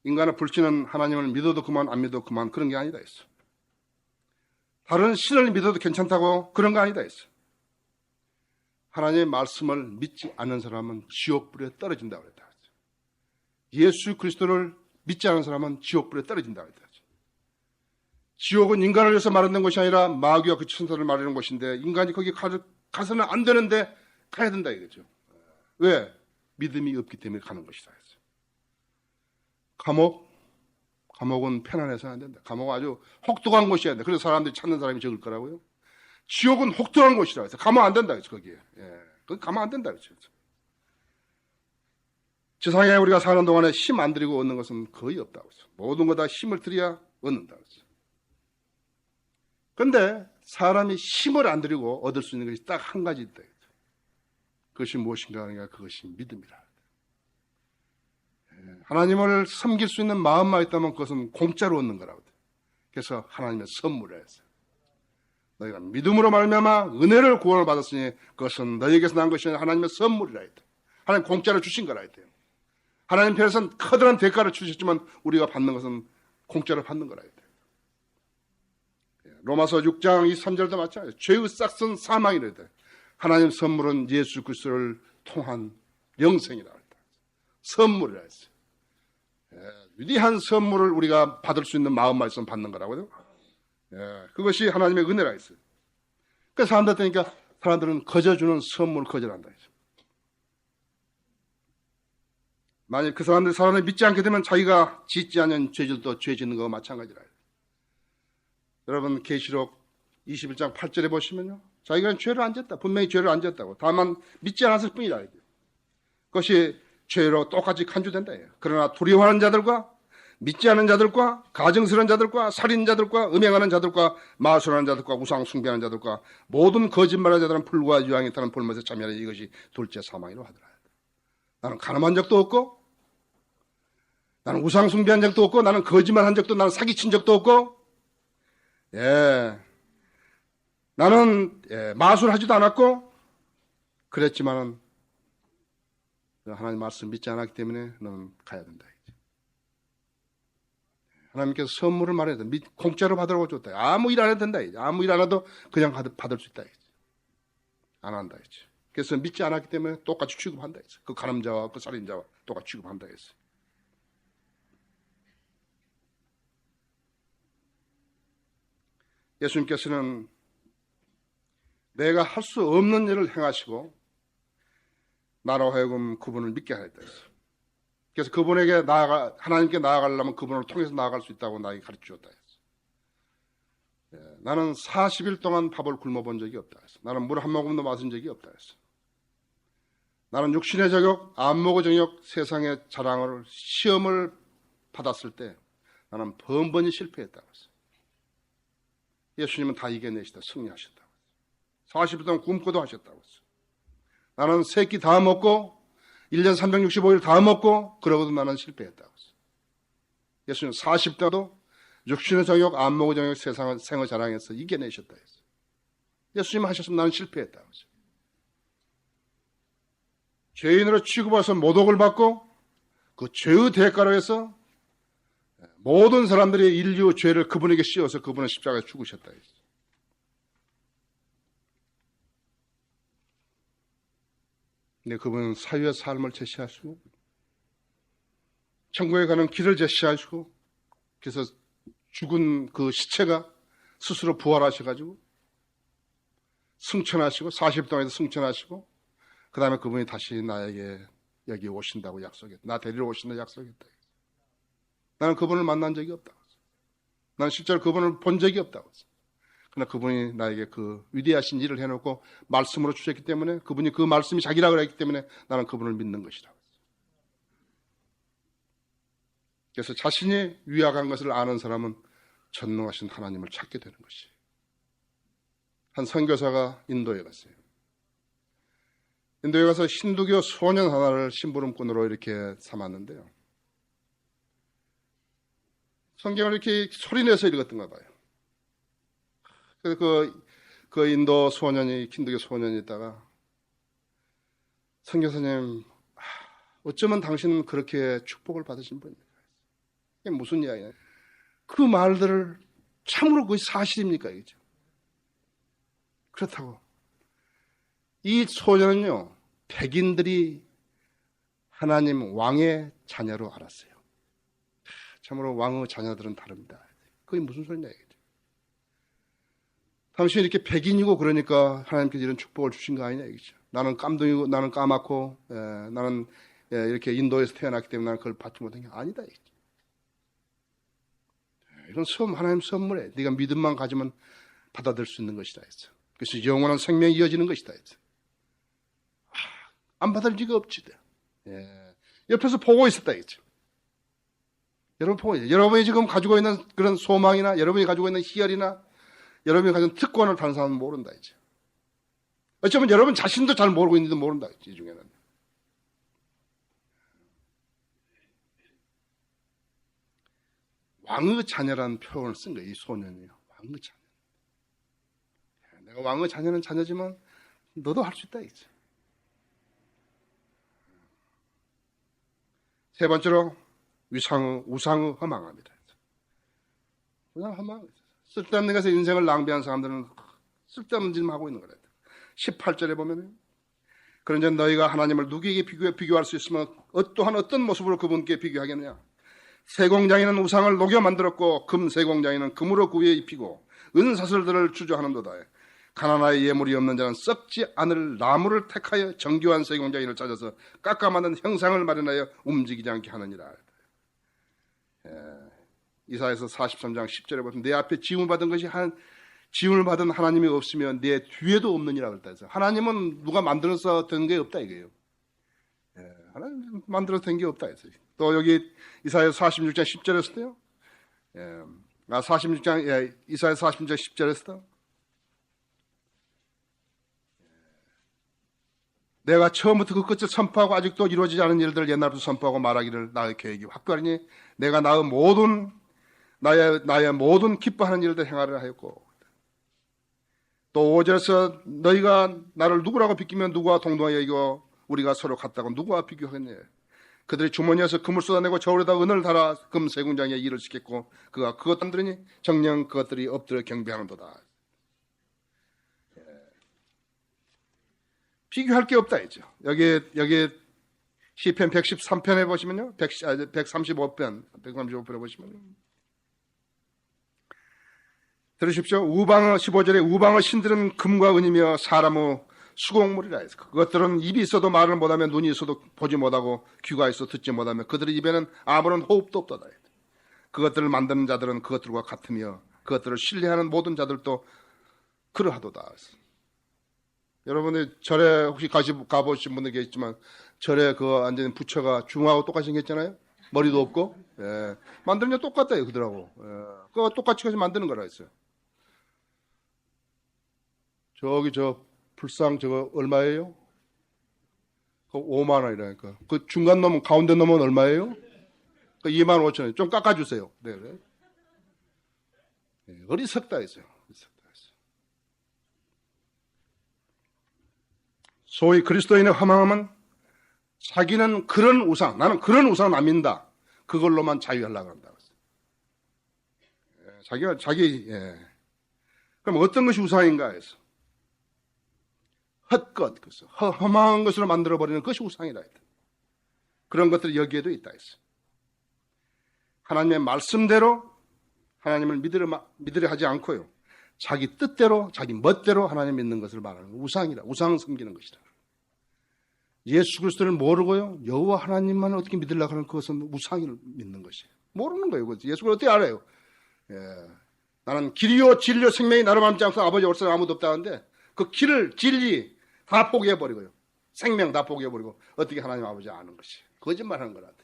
Speaker 1: 인간의 불신은 하나님을 믿어도 그만 안 믿어도 그만 그런 게 아니다 했어. 다른 신을 믿어도 괜찮다고 그런 거 아니다 했어. 하나님의 말씀을 믿지 않는 사람은 지옥불에 떨어진다고 그랬다. 예수 그리스도를 믿지 않는 사람은 지옥불에 떨어진다고 그랬다. 지옥은 인간을 위해서 마련된 것이 아니라 마귀와 그 천사를 마련한 것인데 인간이 거기 가서는 안 되는데 가야 된다 이거죠. 왜? 믿음이 없기 때문에 가는 것이다. 감옥은 편안해서 안 된다. 감옥은 아주 혹독한 곳이어야 된다. 그래서 사람들이 찾는 사람이 적을 거라고요. 지옥은 혹독한 곳이라 해서 가면 안 된다. 거기에. 거기 가면 안 된다. 세상에 우리가 사는 동안에 힘 안 들이고 얻는 것은 거의 없다고 했어. 모든 거 다 힘을 들여야 얻는다고 했어. 그런데 사람이 힘을 안 들이고 얻을 수 있는 것이 딱 한 가지 있다. 그것이 무엇인가 하니까 그것이 믿음이라. 하나님을 섬길 수 있는 마음만 있다면 그것은 공짜로 얻는 거라고. 그래서 하나님의 선물을 했어요. 너희가 믿음으로 말미암아 은혜를 구원을 받았으니 그것은 너희에게서 난 것이 아니라 하나님의 선물이라 했다. 하나님 공짜로 주신 거라 했대요. 하나님 편에서는 커다란 대가를 주셨지만 우리가 받는 것은 공짜로 받는 거라 했대요. 로마서 6장 23절도 마찬가지예요. 죄의 싹은 사망이라 했대요. 하나님 선물은 예수 그리스도를 통한 영생이라고 했다. 선물이라 했어요. 위대한 선물을 우리가 받을 수 있는 마음 말씀 받는 거라고요. 그것이 하나님의 은혜라 했어요. 그 사람들 때니까 사람들은 거저주는 선물을 거절한다 했어요. 만약 그 사람을 믿지 않게 되면 자기가 짓지 않은 죄질도 죄 짓는 거와 마찬가지라. 여러분 계시록 21장 8절에 보시면요. 자기가 죄를 안 졌다. 분명히 죄를 안 졌다고. 다만 믿지 않았을 뿐이라. 그것이 죄로 똑같이 간주된다. 그러나 두려워하는 자들과 믿지 않은 자들과 가증스러운 자들과 살인자들과 음행하는 자들과 마술하는 자들과 우상 숭배하는 자들과 모든 거짓말하는 자들은 불과 유황에 타는 볼못에 참여하는 이것이 둘째 사망이라고 하더라. 나는 가늠한 적도 없고 나는 우상 숭배한 적도 없고 나는 거짓말한 적도 나는 사기친 적도 없고 나는 마술하지도 않았고 그랬지만은 하나님 말씀 믿지 않았기 때문에 너는 가야 된다. 하나님께서 선물을 말해야 돼. 공짜로 받으라고 줬다. 아무 일 안 해도 된다. 아무 일 안 해도 그냥 받을 수 있다. 안 한다. 그래서 믿지 않았기 때문에 똑같이 취급한다. 그 가늠자와 그 살인자와 똑같이 취급한다. 예수님께서는 내가 할 수 없는 일을 행하시고 나로 하여금 그분을 믿게 하였다. 그래서 그분에게 하나님께 나아가려면 그분을 통해서 나아갈 수 있다고 나에게 가르쳐줬다. 나는 40일 동안 밥을 굶어본 적이 없다. 나는 물 한 모금도 마신 적이 없다. 나는 육신의 저격, 안목의 저격, 세상의 자랑을 시험을 받았을 때 나는 번번이 실패했다고 했어요. 예수님은 다 이겨내시다, 승리하셨다고 했어요. 40일 동안 굶고도 하셨다고 했어요. 나는 세 끼 다 먹고 1년 365일 다 먹고 그러고도 나는 실패했다고 했어요. 예수님은 40대도 육신의 정욕, 안목의 정욕, 세상의 생을 자랑해서 이겨내셨다 했어요. 예수님 하셨으면 나는 실패했다고 했어요. 죄인으로 취급해서 모독을 받고 그 죄의 대가로 해서 모든 사람들이 인류 죄를 그분에게 씌워서 그분은 십자가에 죽으셨다 했어요. 근데 그분은 사유의 삶을 제시하시고 천국에 가는 길을 제시하시고 그래서 죽은 그 시체가 스스로 부활하셔가지고 승천하시고 40일 동안에서 승천하시고 그 다음에 그분이 다시 나에게 여기 오신다고 약속했다. 나 데리러 오신다고 약속했다. 나는 그분을 만난 적이 없다고. 나는 실제로 그분을 본 적이 없다고. 그러나 그분이 나에게 그 위대하신 일을 해놓고 말씀으로 주셨기 때문에 그분이 그 말씀이 자기라고 했기 때문에 나는 그분을 믿는 것이라고. 그래서 자신이 위약한 것을 아는 사람은 전능하신 하나님을 찾게 되는 것이에요. 한 선교사가 인도에 갔어요. 인도에 가서 힌두교 소년 하나를 심부름꾼으로 이렇게 삼았는데요. 성경을 이렇게 소리내서 읽었던가 봐요. 그래서 그 인도 소년이, 힌두교 소년이 있다가 선교사님, 어쩌면 당신은 그렇게 축복을 받으신 분입니까? 이게 무슨 이야기냐? 그 말들을 참으로 그것이 사실입니까? 이거죠. 그렇다고. 이 소년은요, 백인들이 하나님 왕의 자녀로 알았어요. 참으로 왕의 자녀들은 다릅니다. 그게 무슨 소리냐 이거죠. 당신이 이렇게 백인이고 그러니까 하나님께서 이런 축복을 주신 거 아니냐 이거죠. 나는 깜둥이고 나는 까맣고 나는 이렇게 인도에서 태어났기 때문에 나는 그걸 받지 못한 게 아니다 이거죠. 이건 하나님 선물에 네가 믿음만 가지면 받아들일 수 있는 것이다 했어. 그래서 영원한 생명이 이어지는 것이다 했어. 안 받을 리가 없지. 옆에서 보고 있었다 했죠. 여러분 보고 있어요. 여러분이 지금 가지고 있는 그런 소망이나 여러분이 가지고 있는 희열이나 여러분이 가진 특권을 다른 사람은 모른다 이제. 어쩌면 여러분 자신도 잘 모르고 있는지도 모른다 이 중에는. 왕의 자녀라는 표현을 쓴 거예요. 이 소년이요. 왕의 자녀. 내가 왕의 자녀는 자녀지만 너도 할 수 있다 이제. 세 번째로 우상의 허망함이다. 그냥 허망. 쓸데없는 것에 인생을 낭비한 사람들은 쓸데없는 짓만 하고 있는 거래. 18절에 보면 그런데 너희가 하나님을 누구에게 비교할 수 있으면 어떠한 어떤 모습으로 그분께 비교하겠느냐? 세공장에는 우상을 녹여 만들었고 금 세공장에는 금으로 구해 입히고 은사슬들을 주저하는도다. 가난하여 예물이 없는 자는 썩지 않을 나무를 택하여 정교한 세공장인을 찾아서 깎아 만든 형상을 마련하여 움직이지 않게 하느니라. 이사야서 43장 10절에 보면 내 앞에 지음을 받은 것이 지음을 받은 하나님이 없으면 내 뒤에도 없느니라 그랬다. 하나님은 누가 만들어서 된 게 없다 이거예요. 하나님 만들어서 된 게 없다 했어요. 또 여기 이사야 46장 10절에서도요. 이사야 46장 10절에서도 내가 처음부터 그 끝을 선포하고 아직도 이루어지지 않은 일들을 옛날부터 선포하고 말하기를 나의 계획이 확고하니 내가 나의 모든 기뻐하는 일들 행하려 하였고 또 5절에서 너희가 나를 누구라고 비키면 누구와 동등하여 여기고 우리가 서로 같다고 누구와 비교하겠냐. 그들이 주머니에서 금을 쏟아내고 저울에다 은을 달아 금 세공장에 일을 시켰고 그가 그것 안 들으니 정녕 그것들이 엎드려 경배하는도다. 비교할 게 없다 이죠. 여기 시편 113편에 보시면요. 135편에 보시면요. 들으십시오. 15절에 우방의 신들은 금과 은이며 사람의 수공물이라 해서 그것들은 입이 있어도 말을 못하며 눈이 있어도 보지 못하고 귀가 있어 듣지 못하며 그들의 입에는 아무런 호흡도 없도다. 그것들을 만드는 자들은 그것들과 같으며 그것들을 신뢰하는 모든 자들도 그러하도다. 여러분이 절에 혹시 가보신 분들 계시지만 절에 그 앉은 부처가 중하고 똑같이 생겼잖아요. 머리도 없고 만드는 게 똑같아요 그들하고. 그거 똑같이 해서 만드는 거라 했어요. 저기 저 불상 저거 얼마예요? 그 5만 원이라니까. 그 중간 놈은 가운데 놈은 얼마예요? 그 2만 5천 원. 좀 깎아주세요. 네. 어리석다 했어요. 소위 그리스도인의 허망함은 자기는 그런 우상, 나는 그런 우상은 안 믿는다. 그걸로만 자유하려고 한다. 그럼 어떤 것이 우상인가 해서 헛것, 허망한 것으로 만들어버리는 것이 우상이라 했다. 그런 것들이 여기에도 있다 했어. 하나님의 말씀대로 하나님을 믿으려 하지 않고요. 자기 뜻대로, 자기 멋대로 하나님 믿는 것을 말하는 거. 우상이라, 우상 섬기는 것이라. 예수 그리스도를 모르고요. 여호와 하나님만 어떻게 믿으려고 하는 그것은 우상을 믿는 것이에요. 모르는 거예요. 예수를 어떻게 알아요? 나는 길이요 진리요 생명이 나를 닮지 않고 아버지 올 사람 아무도 없다는데 그 길을 진리 다 포기해버리고요. 생명 다 포기해버리고 어떻게 하나님 아버지 아는 것이 거짓말하는 거라는데.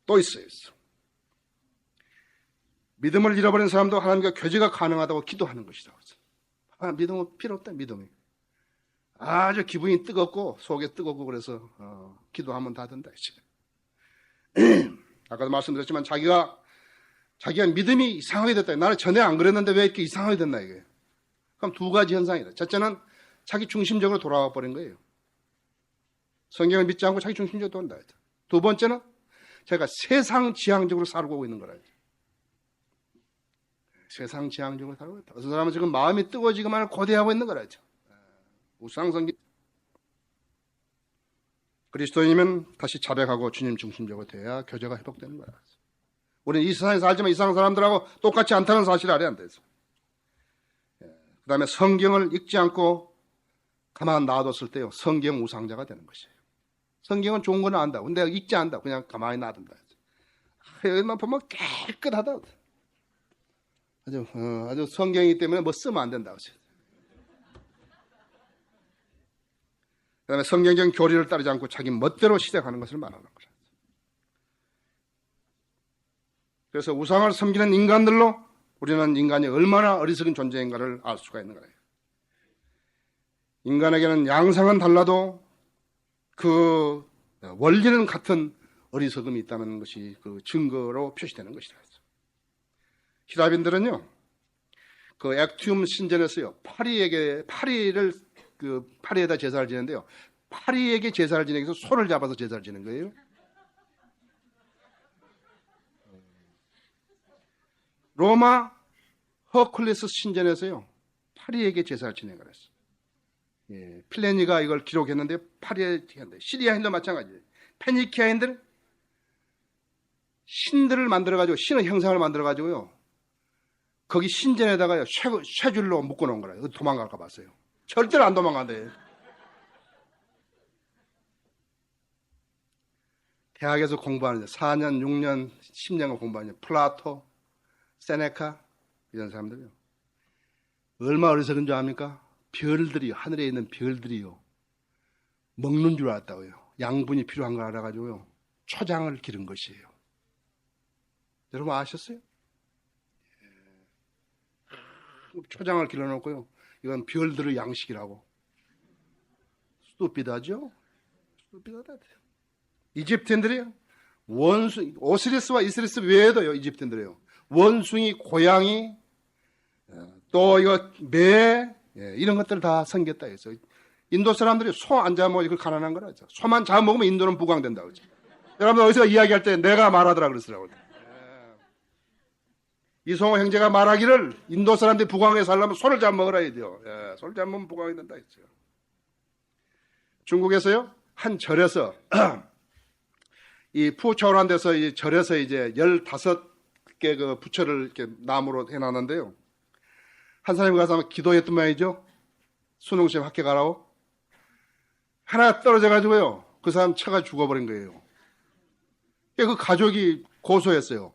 Speaker 1: 또 있어요. 믿음을 잃어버린 사람도 하나님과 교제가 가능하다고 기도하는 것이다. 믿음은 필요 없다. 믿음이 아주 기분이 뜨겁고 속에 뜨겁고 그래서 기도하면 다 된다. 아까도 말씀드렸지만 자기가 믿음이 이상하게 됐다. 나는 전에 안 그랬는데 왜 이렇게 이상하게 됐나 이게. 그럼 두 가지 현상이다. 첫째는 자기 중심적으로 돌아와 버린 거예요. 성경을 믿지 않고 자기 중심적으로 돈다. 두 번째는 제가 세상 지향적으로 살고 있는 거라. 세상 지향적으로 살고 있다. 어떤 사람은 지금 마음이 뜨거워지기만 고대하고 있는 거라죠. 우상성기. 그리스도인이면 다시 자백하고 주님 중심적으로 돼야 교제가 회복되는 거야. 우리는 이 세상에 살지만 이상 사람들하고 똑같지 않다는 사실을 알아야 한다. 그 다음에 성경을 읽지 않고 가만 놔뒀을 때요. 성경 우상자가 되는 것이에요. 성경은 좋은 거는 안다. 근데 읽지 않다. 그냥 가만히 놔둔다. 여기만 보면 깨끗하다. 아주 성경이기 때문에 뭐 쓰면 안 된다. 그 다음에 성경적인 교리를 따르지 않고 자기 멋대로 시작하는 것을 말하는 거죠. 그래서 우상을 섬기는 인간들로 우리는 인간이 얼마나 어리석은 존재인가를 알 수가 있는 거예요. 인간에게는 양상은 달라도 그 원리는 같은 어리석음이 있다는 것이 그 증거로 표시되는 것이다. 히라빈들은요, 그 액티움 신전에서요, 파리에다 제사를 지내는데요, 파리에게 제사를 지내기 위해서 소를 잡아서 제사를 지낸 거예요. 로마 허클레스 신전에서요, 파리에게 제사를 지낸 거랬어요. 필레니가 이걸 기록했는데 시리아인도 마찬가지예요. 페니키아인들 신들을 만들어가지고 신의 형상을 만들어가지고요. 거기 신전에다가요 쇠줄로 묶어놓은 거라요. 도망갈까 봤어요. 절대로 안 도망간대요. 대학에서 공부하는 4년, 6년, 10년을 공부하는 플라토, 세네카 이런 사람들이요. 얼마 어리석은 줄 압니까? 별들이요. 하늘에 있는 별들이요. 먹는 줄 알았다고요. 양분이 필요한 걸 알아가지고요. 초장을 기른 것이에요. 여러분 아셨어요? 초장을 길러놓고요. 이건 별들의 양식이라고. 스투피드하죠? 스투피드하다. 이집트인들이요. 원숭이, 오시리스와 이시리스 외에도요. 이집트인들이요. 원숭이, 고양이, 또 이거 매 이런 것들 다 섬겼다 해서 인도 사람들이 소 안 잡아먹으면 이걸 가난한 거라죠. 소만 잡아먹으면 인도는 부강된다고 그러죠. 여러분 어디서 이야기할 때 내가 말하더라 그러더라고요. 이성호 형제가 말하기를 인도 사람들이 부강에 살려면 소를 잡아먹으라 해야 돼요. 소를 잡으면 부강이 된다 했어요. 중국에서요 한 절에서 이 푸초란 데서 이 절에서 이제 15개 그 부처를 이렇게 나무로 해놨는데요. 한 사람이 가서 기도했던 모양이죠. 수능시험 합격하라고. 하나 떨어져가지고요. 그 사람 차가 죽어버린 거예요. 그 가족이 고소했어요.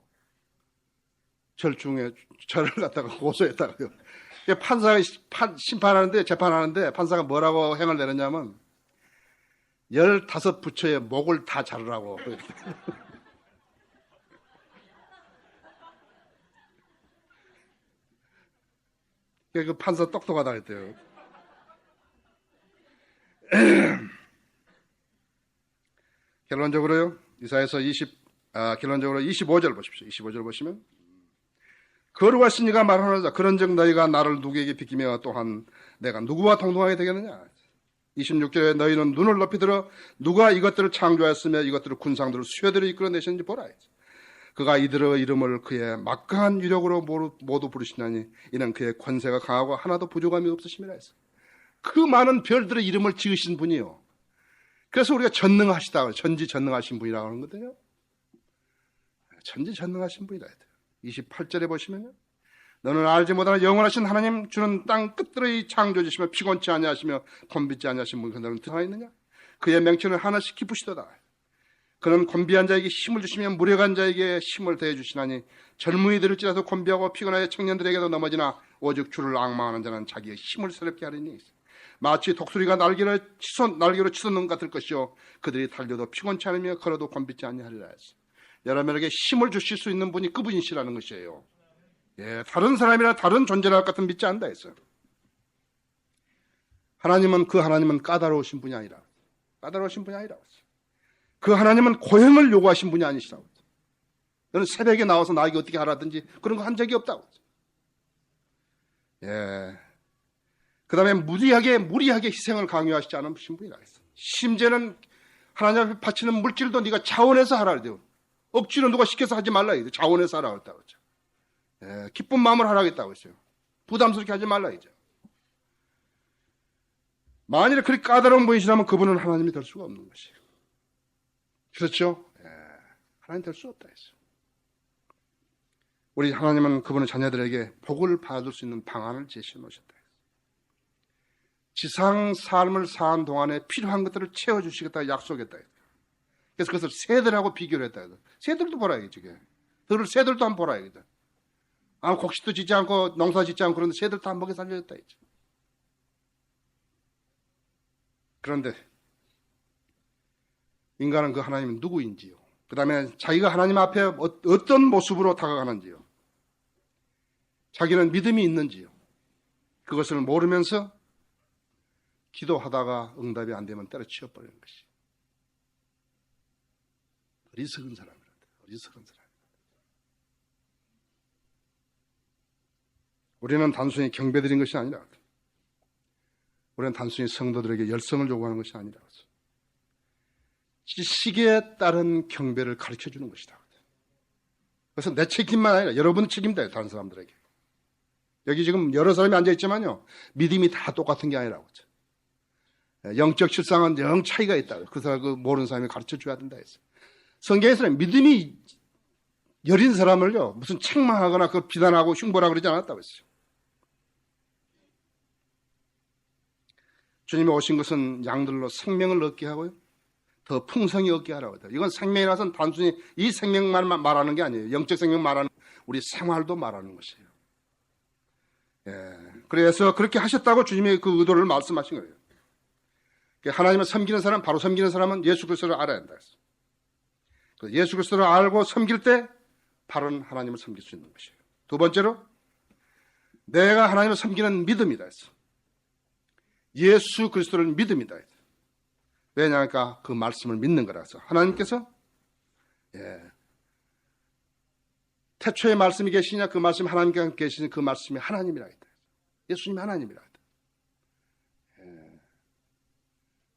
Speaker 1: 절중에 절을 갖다가 고소했다고요. 판사가 심판하는데 재판하는데 판사가 뭐라고 행을 내렸냐면 15부처의 목을 다 자르라고. 그 판사 똑똑하다 했대요. 결론적으로요. 이사야서 결론적으로 25절 보십시오. 25절 보시면 거룩하신 이가 말하노라. 그런즉 너희가 나를 누구에게 비키며 또한 내가 누구와 동동하게 되겠느냐. 26절에 너희는 눈을 높이 들어 누가 이것들을 창조하였으며 이것들을 군상들을 수여들을 이끌어내셨는지 보라. 그가 이들의 이름을 그의 막강한 유력으로 모두 부르시나니 이는 그의 권세가 강하고 하나도 부족함이 없으심이라 했어. 그 많은 별들의 이름을 지으신 분이요. 그래서 우리가 전능하시다, 전지전능하신 분이라고 하는 거거든요. 전지전능하신 분이라 해요. 28절에 보시면요. 너는 알지 못하는 영원하신 하나님 주는 땅 끝들의 창조주시며 피곤치 아니하시며 곤비지 아니하신 분 그들은 들어가 있느냐. 그의 명칭은 하나씩 기쁘시도다. 그는 곤비한 자에게 힘을 주시며 무력한 자에게 힘을 더해 주시나니 젊은이들을 찌라서 곤비하고 피곤하여 청년들에게도 넘어지나 오직 주를 앙망하는 자는 자기의 힘을 새롭게 하리니 마치 독수리가 날개로 치솟는 것 같을 것이요 그들이 달려도 피곤치 않으며 걸어도 곤비지 아니하리라 했어. 여러분에게 힘을 주실 수 있는 분이 그분이시라는 것이에요. 다른 사람이나 다른 존재라 같은 믿지 않는다 했어요. 하나님은 까다로우신 분이 아니라 그 하나님은 고행을 요구하신 분이 아니시라고. 너는 새벽에 나와서 나에게 어떻게 하라든지 그런 거 한 적이 없다고. 그 다음에 무리하게 희생을 강요하시지 않으신 분이라 했어. 심지어는 하나님 앞에 바치는 물질도 네가 자원해서 하라 그래요. 억지로 누가 시켜서 하지 말라 이제 자원해서 하라고 했다고 했죠. 기쁜 마음을 하라겠다고 했어요. 부담스럽게 하지 말라 이제. 만일에 그렇게 까다로운 분이시라면 그분은 하나님이 될 수가 없는 것이에요. 그렇죠? 하나님 될 수 없다 했어요. 우리 하나님은 그분의 자녀들에게 복을 받을 수 있는 방안을 제시해 놓으셨다 했어요. 지상 삶을 사는 동안에 필요한 것들을 채워주시겠다 약속했다 했어요. 그래서 그것을 새들하고 비교를 했다 해서 새들도 보라야겠지. 새들도 한번 보라야겠다. 곡식도 짓지 않고 농사 짓지 않고 그런데 새들도 한 먹여 살려줬다 했죠. 그런데 인간은 그 하나님이 누구인지요. 그 다음에 자기가 하나님 앞에 어떤 모습으로 다가가는지요. 자기는 믿음이 있는지요. 그것을 모르면서 기도하다가 응답이 안 되면 때려치워버리는 것이. 어리석은 사람이란다. 어리석은 사람. 우리는 단순히 경배드린 것이 아니라 우리는 단순히 성도들에게 열성을 요구하는 것이 아니라 지식에 따른 경배를 가르쳐주는 것이다. 그래서 내 책임만 아니라 여러분의 책임다. 다른 사람들에게. 여기 지금 여러 사람이 앉아있지만요. 믿음이 다 똑같은 게 아니라고. 영적 실상은 영 차이가 있다. 그래서 그 모르는 사람이 가르쳐 줘야 된다 했어요. 성경에서는 믿음이 여린 사람을요, 무슨 책망하거나 그걸 비난하고 흉보라 그러지 않았다고 했어요. 주님이 오신 것은 양들로 생명을 얻게 하고요, 더 풍성히 얻게 하라고 했다. 이건 생명이라서는 단순히 이 생명만 말하는 게 아니에요. 영적 생명 말하는 우리 생활도 말하는 것이에요. 예. 그래서 그렇게 하셨다고 주님이 그 의도를 말씀하신 거예요. 하나님을 섬기는 사람, 바로 섬기는 사람은 예수 그리스도를 알아야 한다 했어요. 예수 그리스도를 알고 섬길 때 바른 하나님을 섬길 수 있는 것이에요. 두 번째로, 내가 하나님을 섬기는 믿음이다 했어. 예수 그리스도를 믿음이다 했어. 왜냐하니까 그 말씀을 믿는 거라서. 하나님께서 태초에 말씀이 계시냐, 그 말씀이 하나님께 계시냐, 그 말씀이 하나님이라 했다. 예수님이 하나님이라 했다.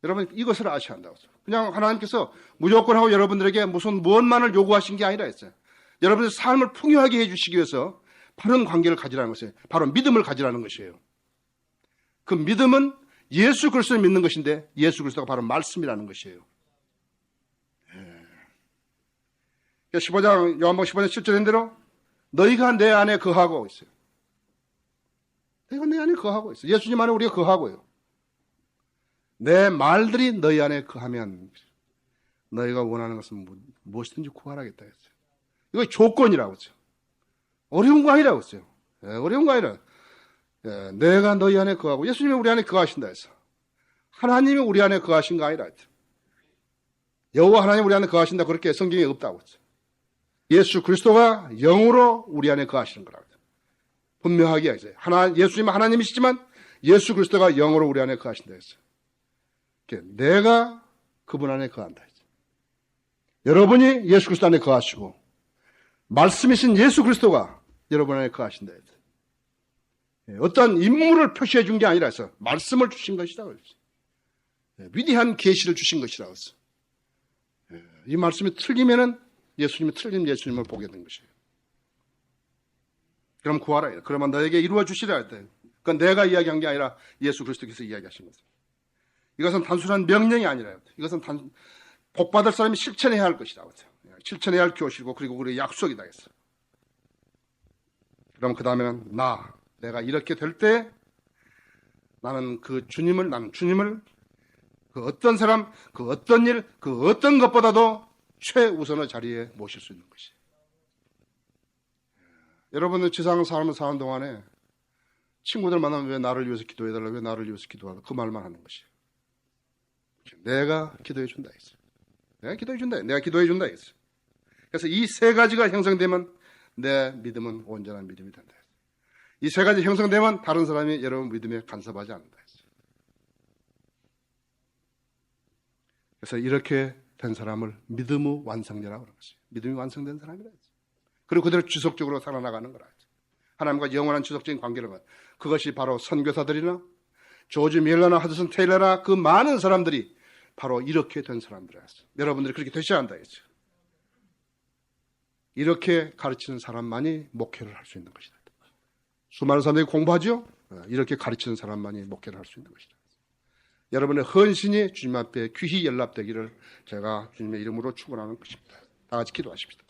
Speaker 1: 여러분 이것을 아셔야 한다고 했어요. 그냥 하나님께서 무조건 하고 여러분들에게 무엇만을 요구하신 게 아니라 했어요. 여러분의 삶을 풍요하게 해주시기 위해서 바른 관계를 가지라는 것이에요. 바로 믿음을 가지라는 것이에요. 그 믿음은 예수 그리스도를 믿는 것인데 예수 그리스도가 바로 말씀이라는 것이에요. 15장 요한복음 15장 7절인 대로 너희가 내 안에 거하고 있어요. 너희가 내 안에 거하고 있어요. 예수님 안에 우리가 거하고요. 내 말들이 너희 안에 거하면 너희가 원하는 것은 무엇이든지 구하라겠다 했어요. 이거 조건이라고 했어요. 어려운 거 아니라고 했어요. 어려운 거 아니라. 내가 너희 안에 거하고 예수님이 우리 안에 거하신다 해서 하나님이 우리 안에 거하신 거 아니라 했어요. 여호와 하나님 우리 안에 거하신다 그렇게 성경에 없다고 했어요. 예수 그리스도가 영으로 우리 안에 거하시는 거라고 했어요. 분명하게 했어요. 예수님은 하나님이시지만 예수 그리스도가 영으로 우리 안에 거하신다 했어요. 내가 그분 안에 거한다 했어요. 여러분이 예수 그리스도 안에 거하시고 말씀이신 예수 그리스도가 여러분 안에 거하신다 했어요. 어떤 인물을 표시해 준 게 아니라 해서 말씀을 주신 것이다 그랬어요. 위대한 계시를 주신 것이라고 했어요. 이 말씀이 틀리면은 예수님이 틀린 예수님을 보게 된 것이에요. 그럼 구하라. 그러면 너에게 이루어 주시라 했대요. 그건 내가 이야기한 게 아니라 예수 그리스도께서 이야기하신 거죠. 이것은 단순한 명령이 아니라 이것은 복받을 사람이 실천해야 할 것이다. 실천해야 할 교실이고 그리고 우리의 약속이다 했어요. 그럼 그 다음에는 내가 이렇게 될 때 나는 주님을 그 어떤 사람, 그 어떤 일, 그 어떤 것보다도 최우선의 자리에 모실 수 있는 것이에요. 여러분은 지상 삶을 사는 동안에 친구들 만나면 왜 나를 위해서 기도해달라, 왜 나를 위해서 기도하라 그 말만 하는 것이에요. 내가 기도해 준다 했어요. 내가 기도해 준다. 내가 기도해 준다 했어요. 그래서 이 세 가지가 형성되면 내 믿음은 온전한 믿음이 된다 했어요. 이 세 가지 형성되면 다른 사람이 여러분 믿음에 간섭하지 않는다 했어요. 그래서 이렇게 된 사람을 믿음의 완성자라고 그러는 것이에요. 믿음이 완성된 사람이라 했어요. 그리고 그대로 지속적으로 살아나가는 거라 했어요. 하나님과 영원한 지속적인 관계를 그것이 바로 선교사들이나 조지 밀러나 하드슨 테일러나 그 많은 사람들이 바로 이렇게 된 사람들이었어요. 여러분들이 그렇게 되셔야 한다 했어요. 이렇게 가르치는 사람만이 목회를 할 수 있는 것이다. 수많은 사람들이 공부하죠? 이렇게 가르치는 사람만이 목회를 할 수 있는 것이다. 여러분의 헌신이 주님 앞에 귀히 연락되기를 제가 주님의 이름으로 축원하는 것입니다. 다 같이 기도하십시다.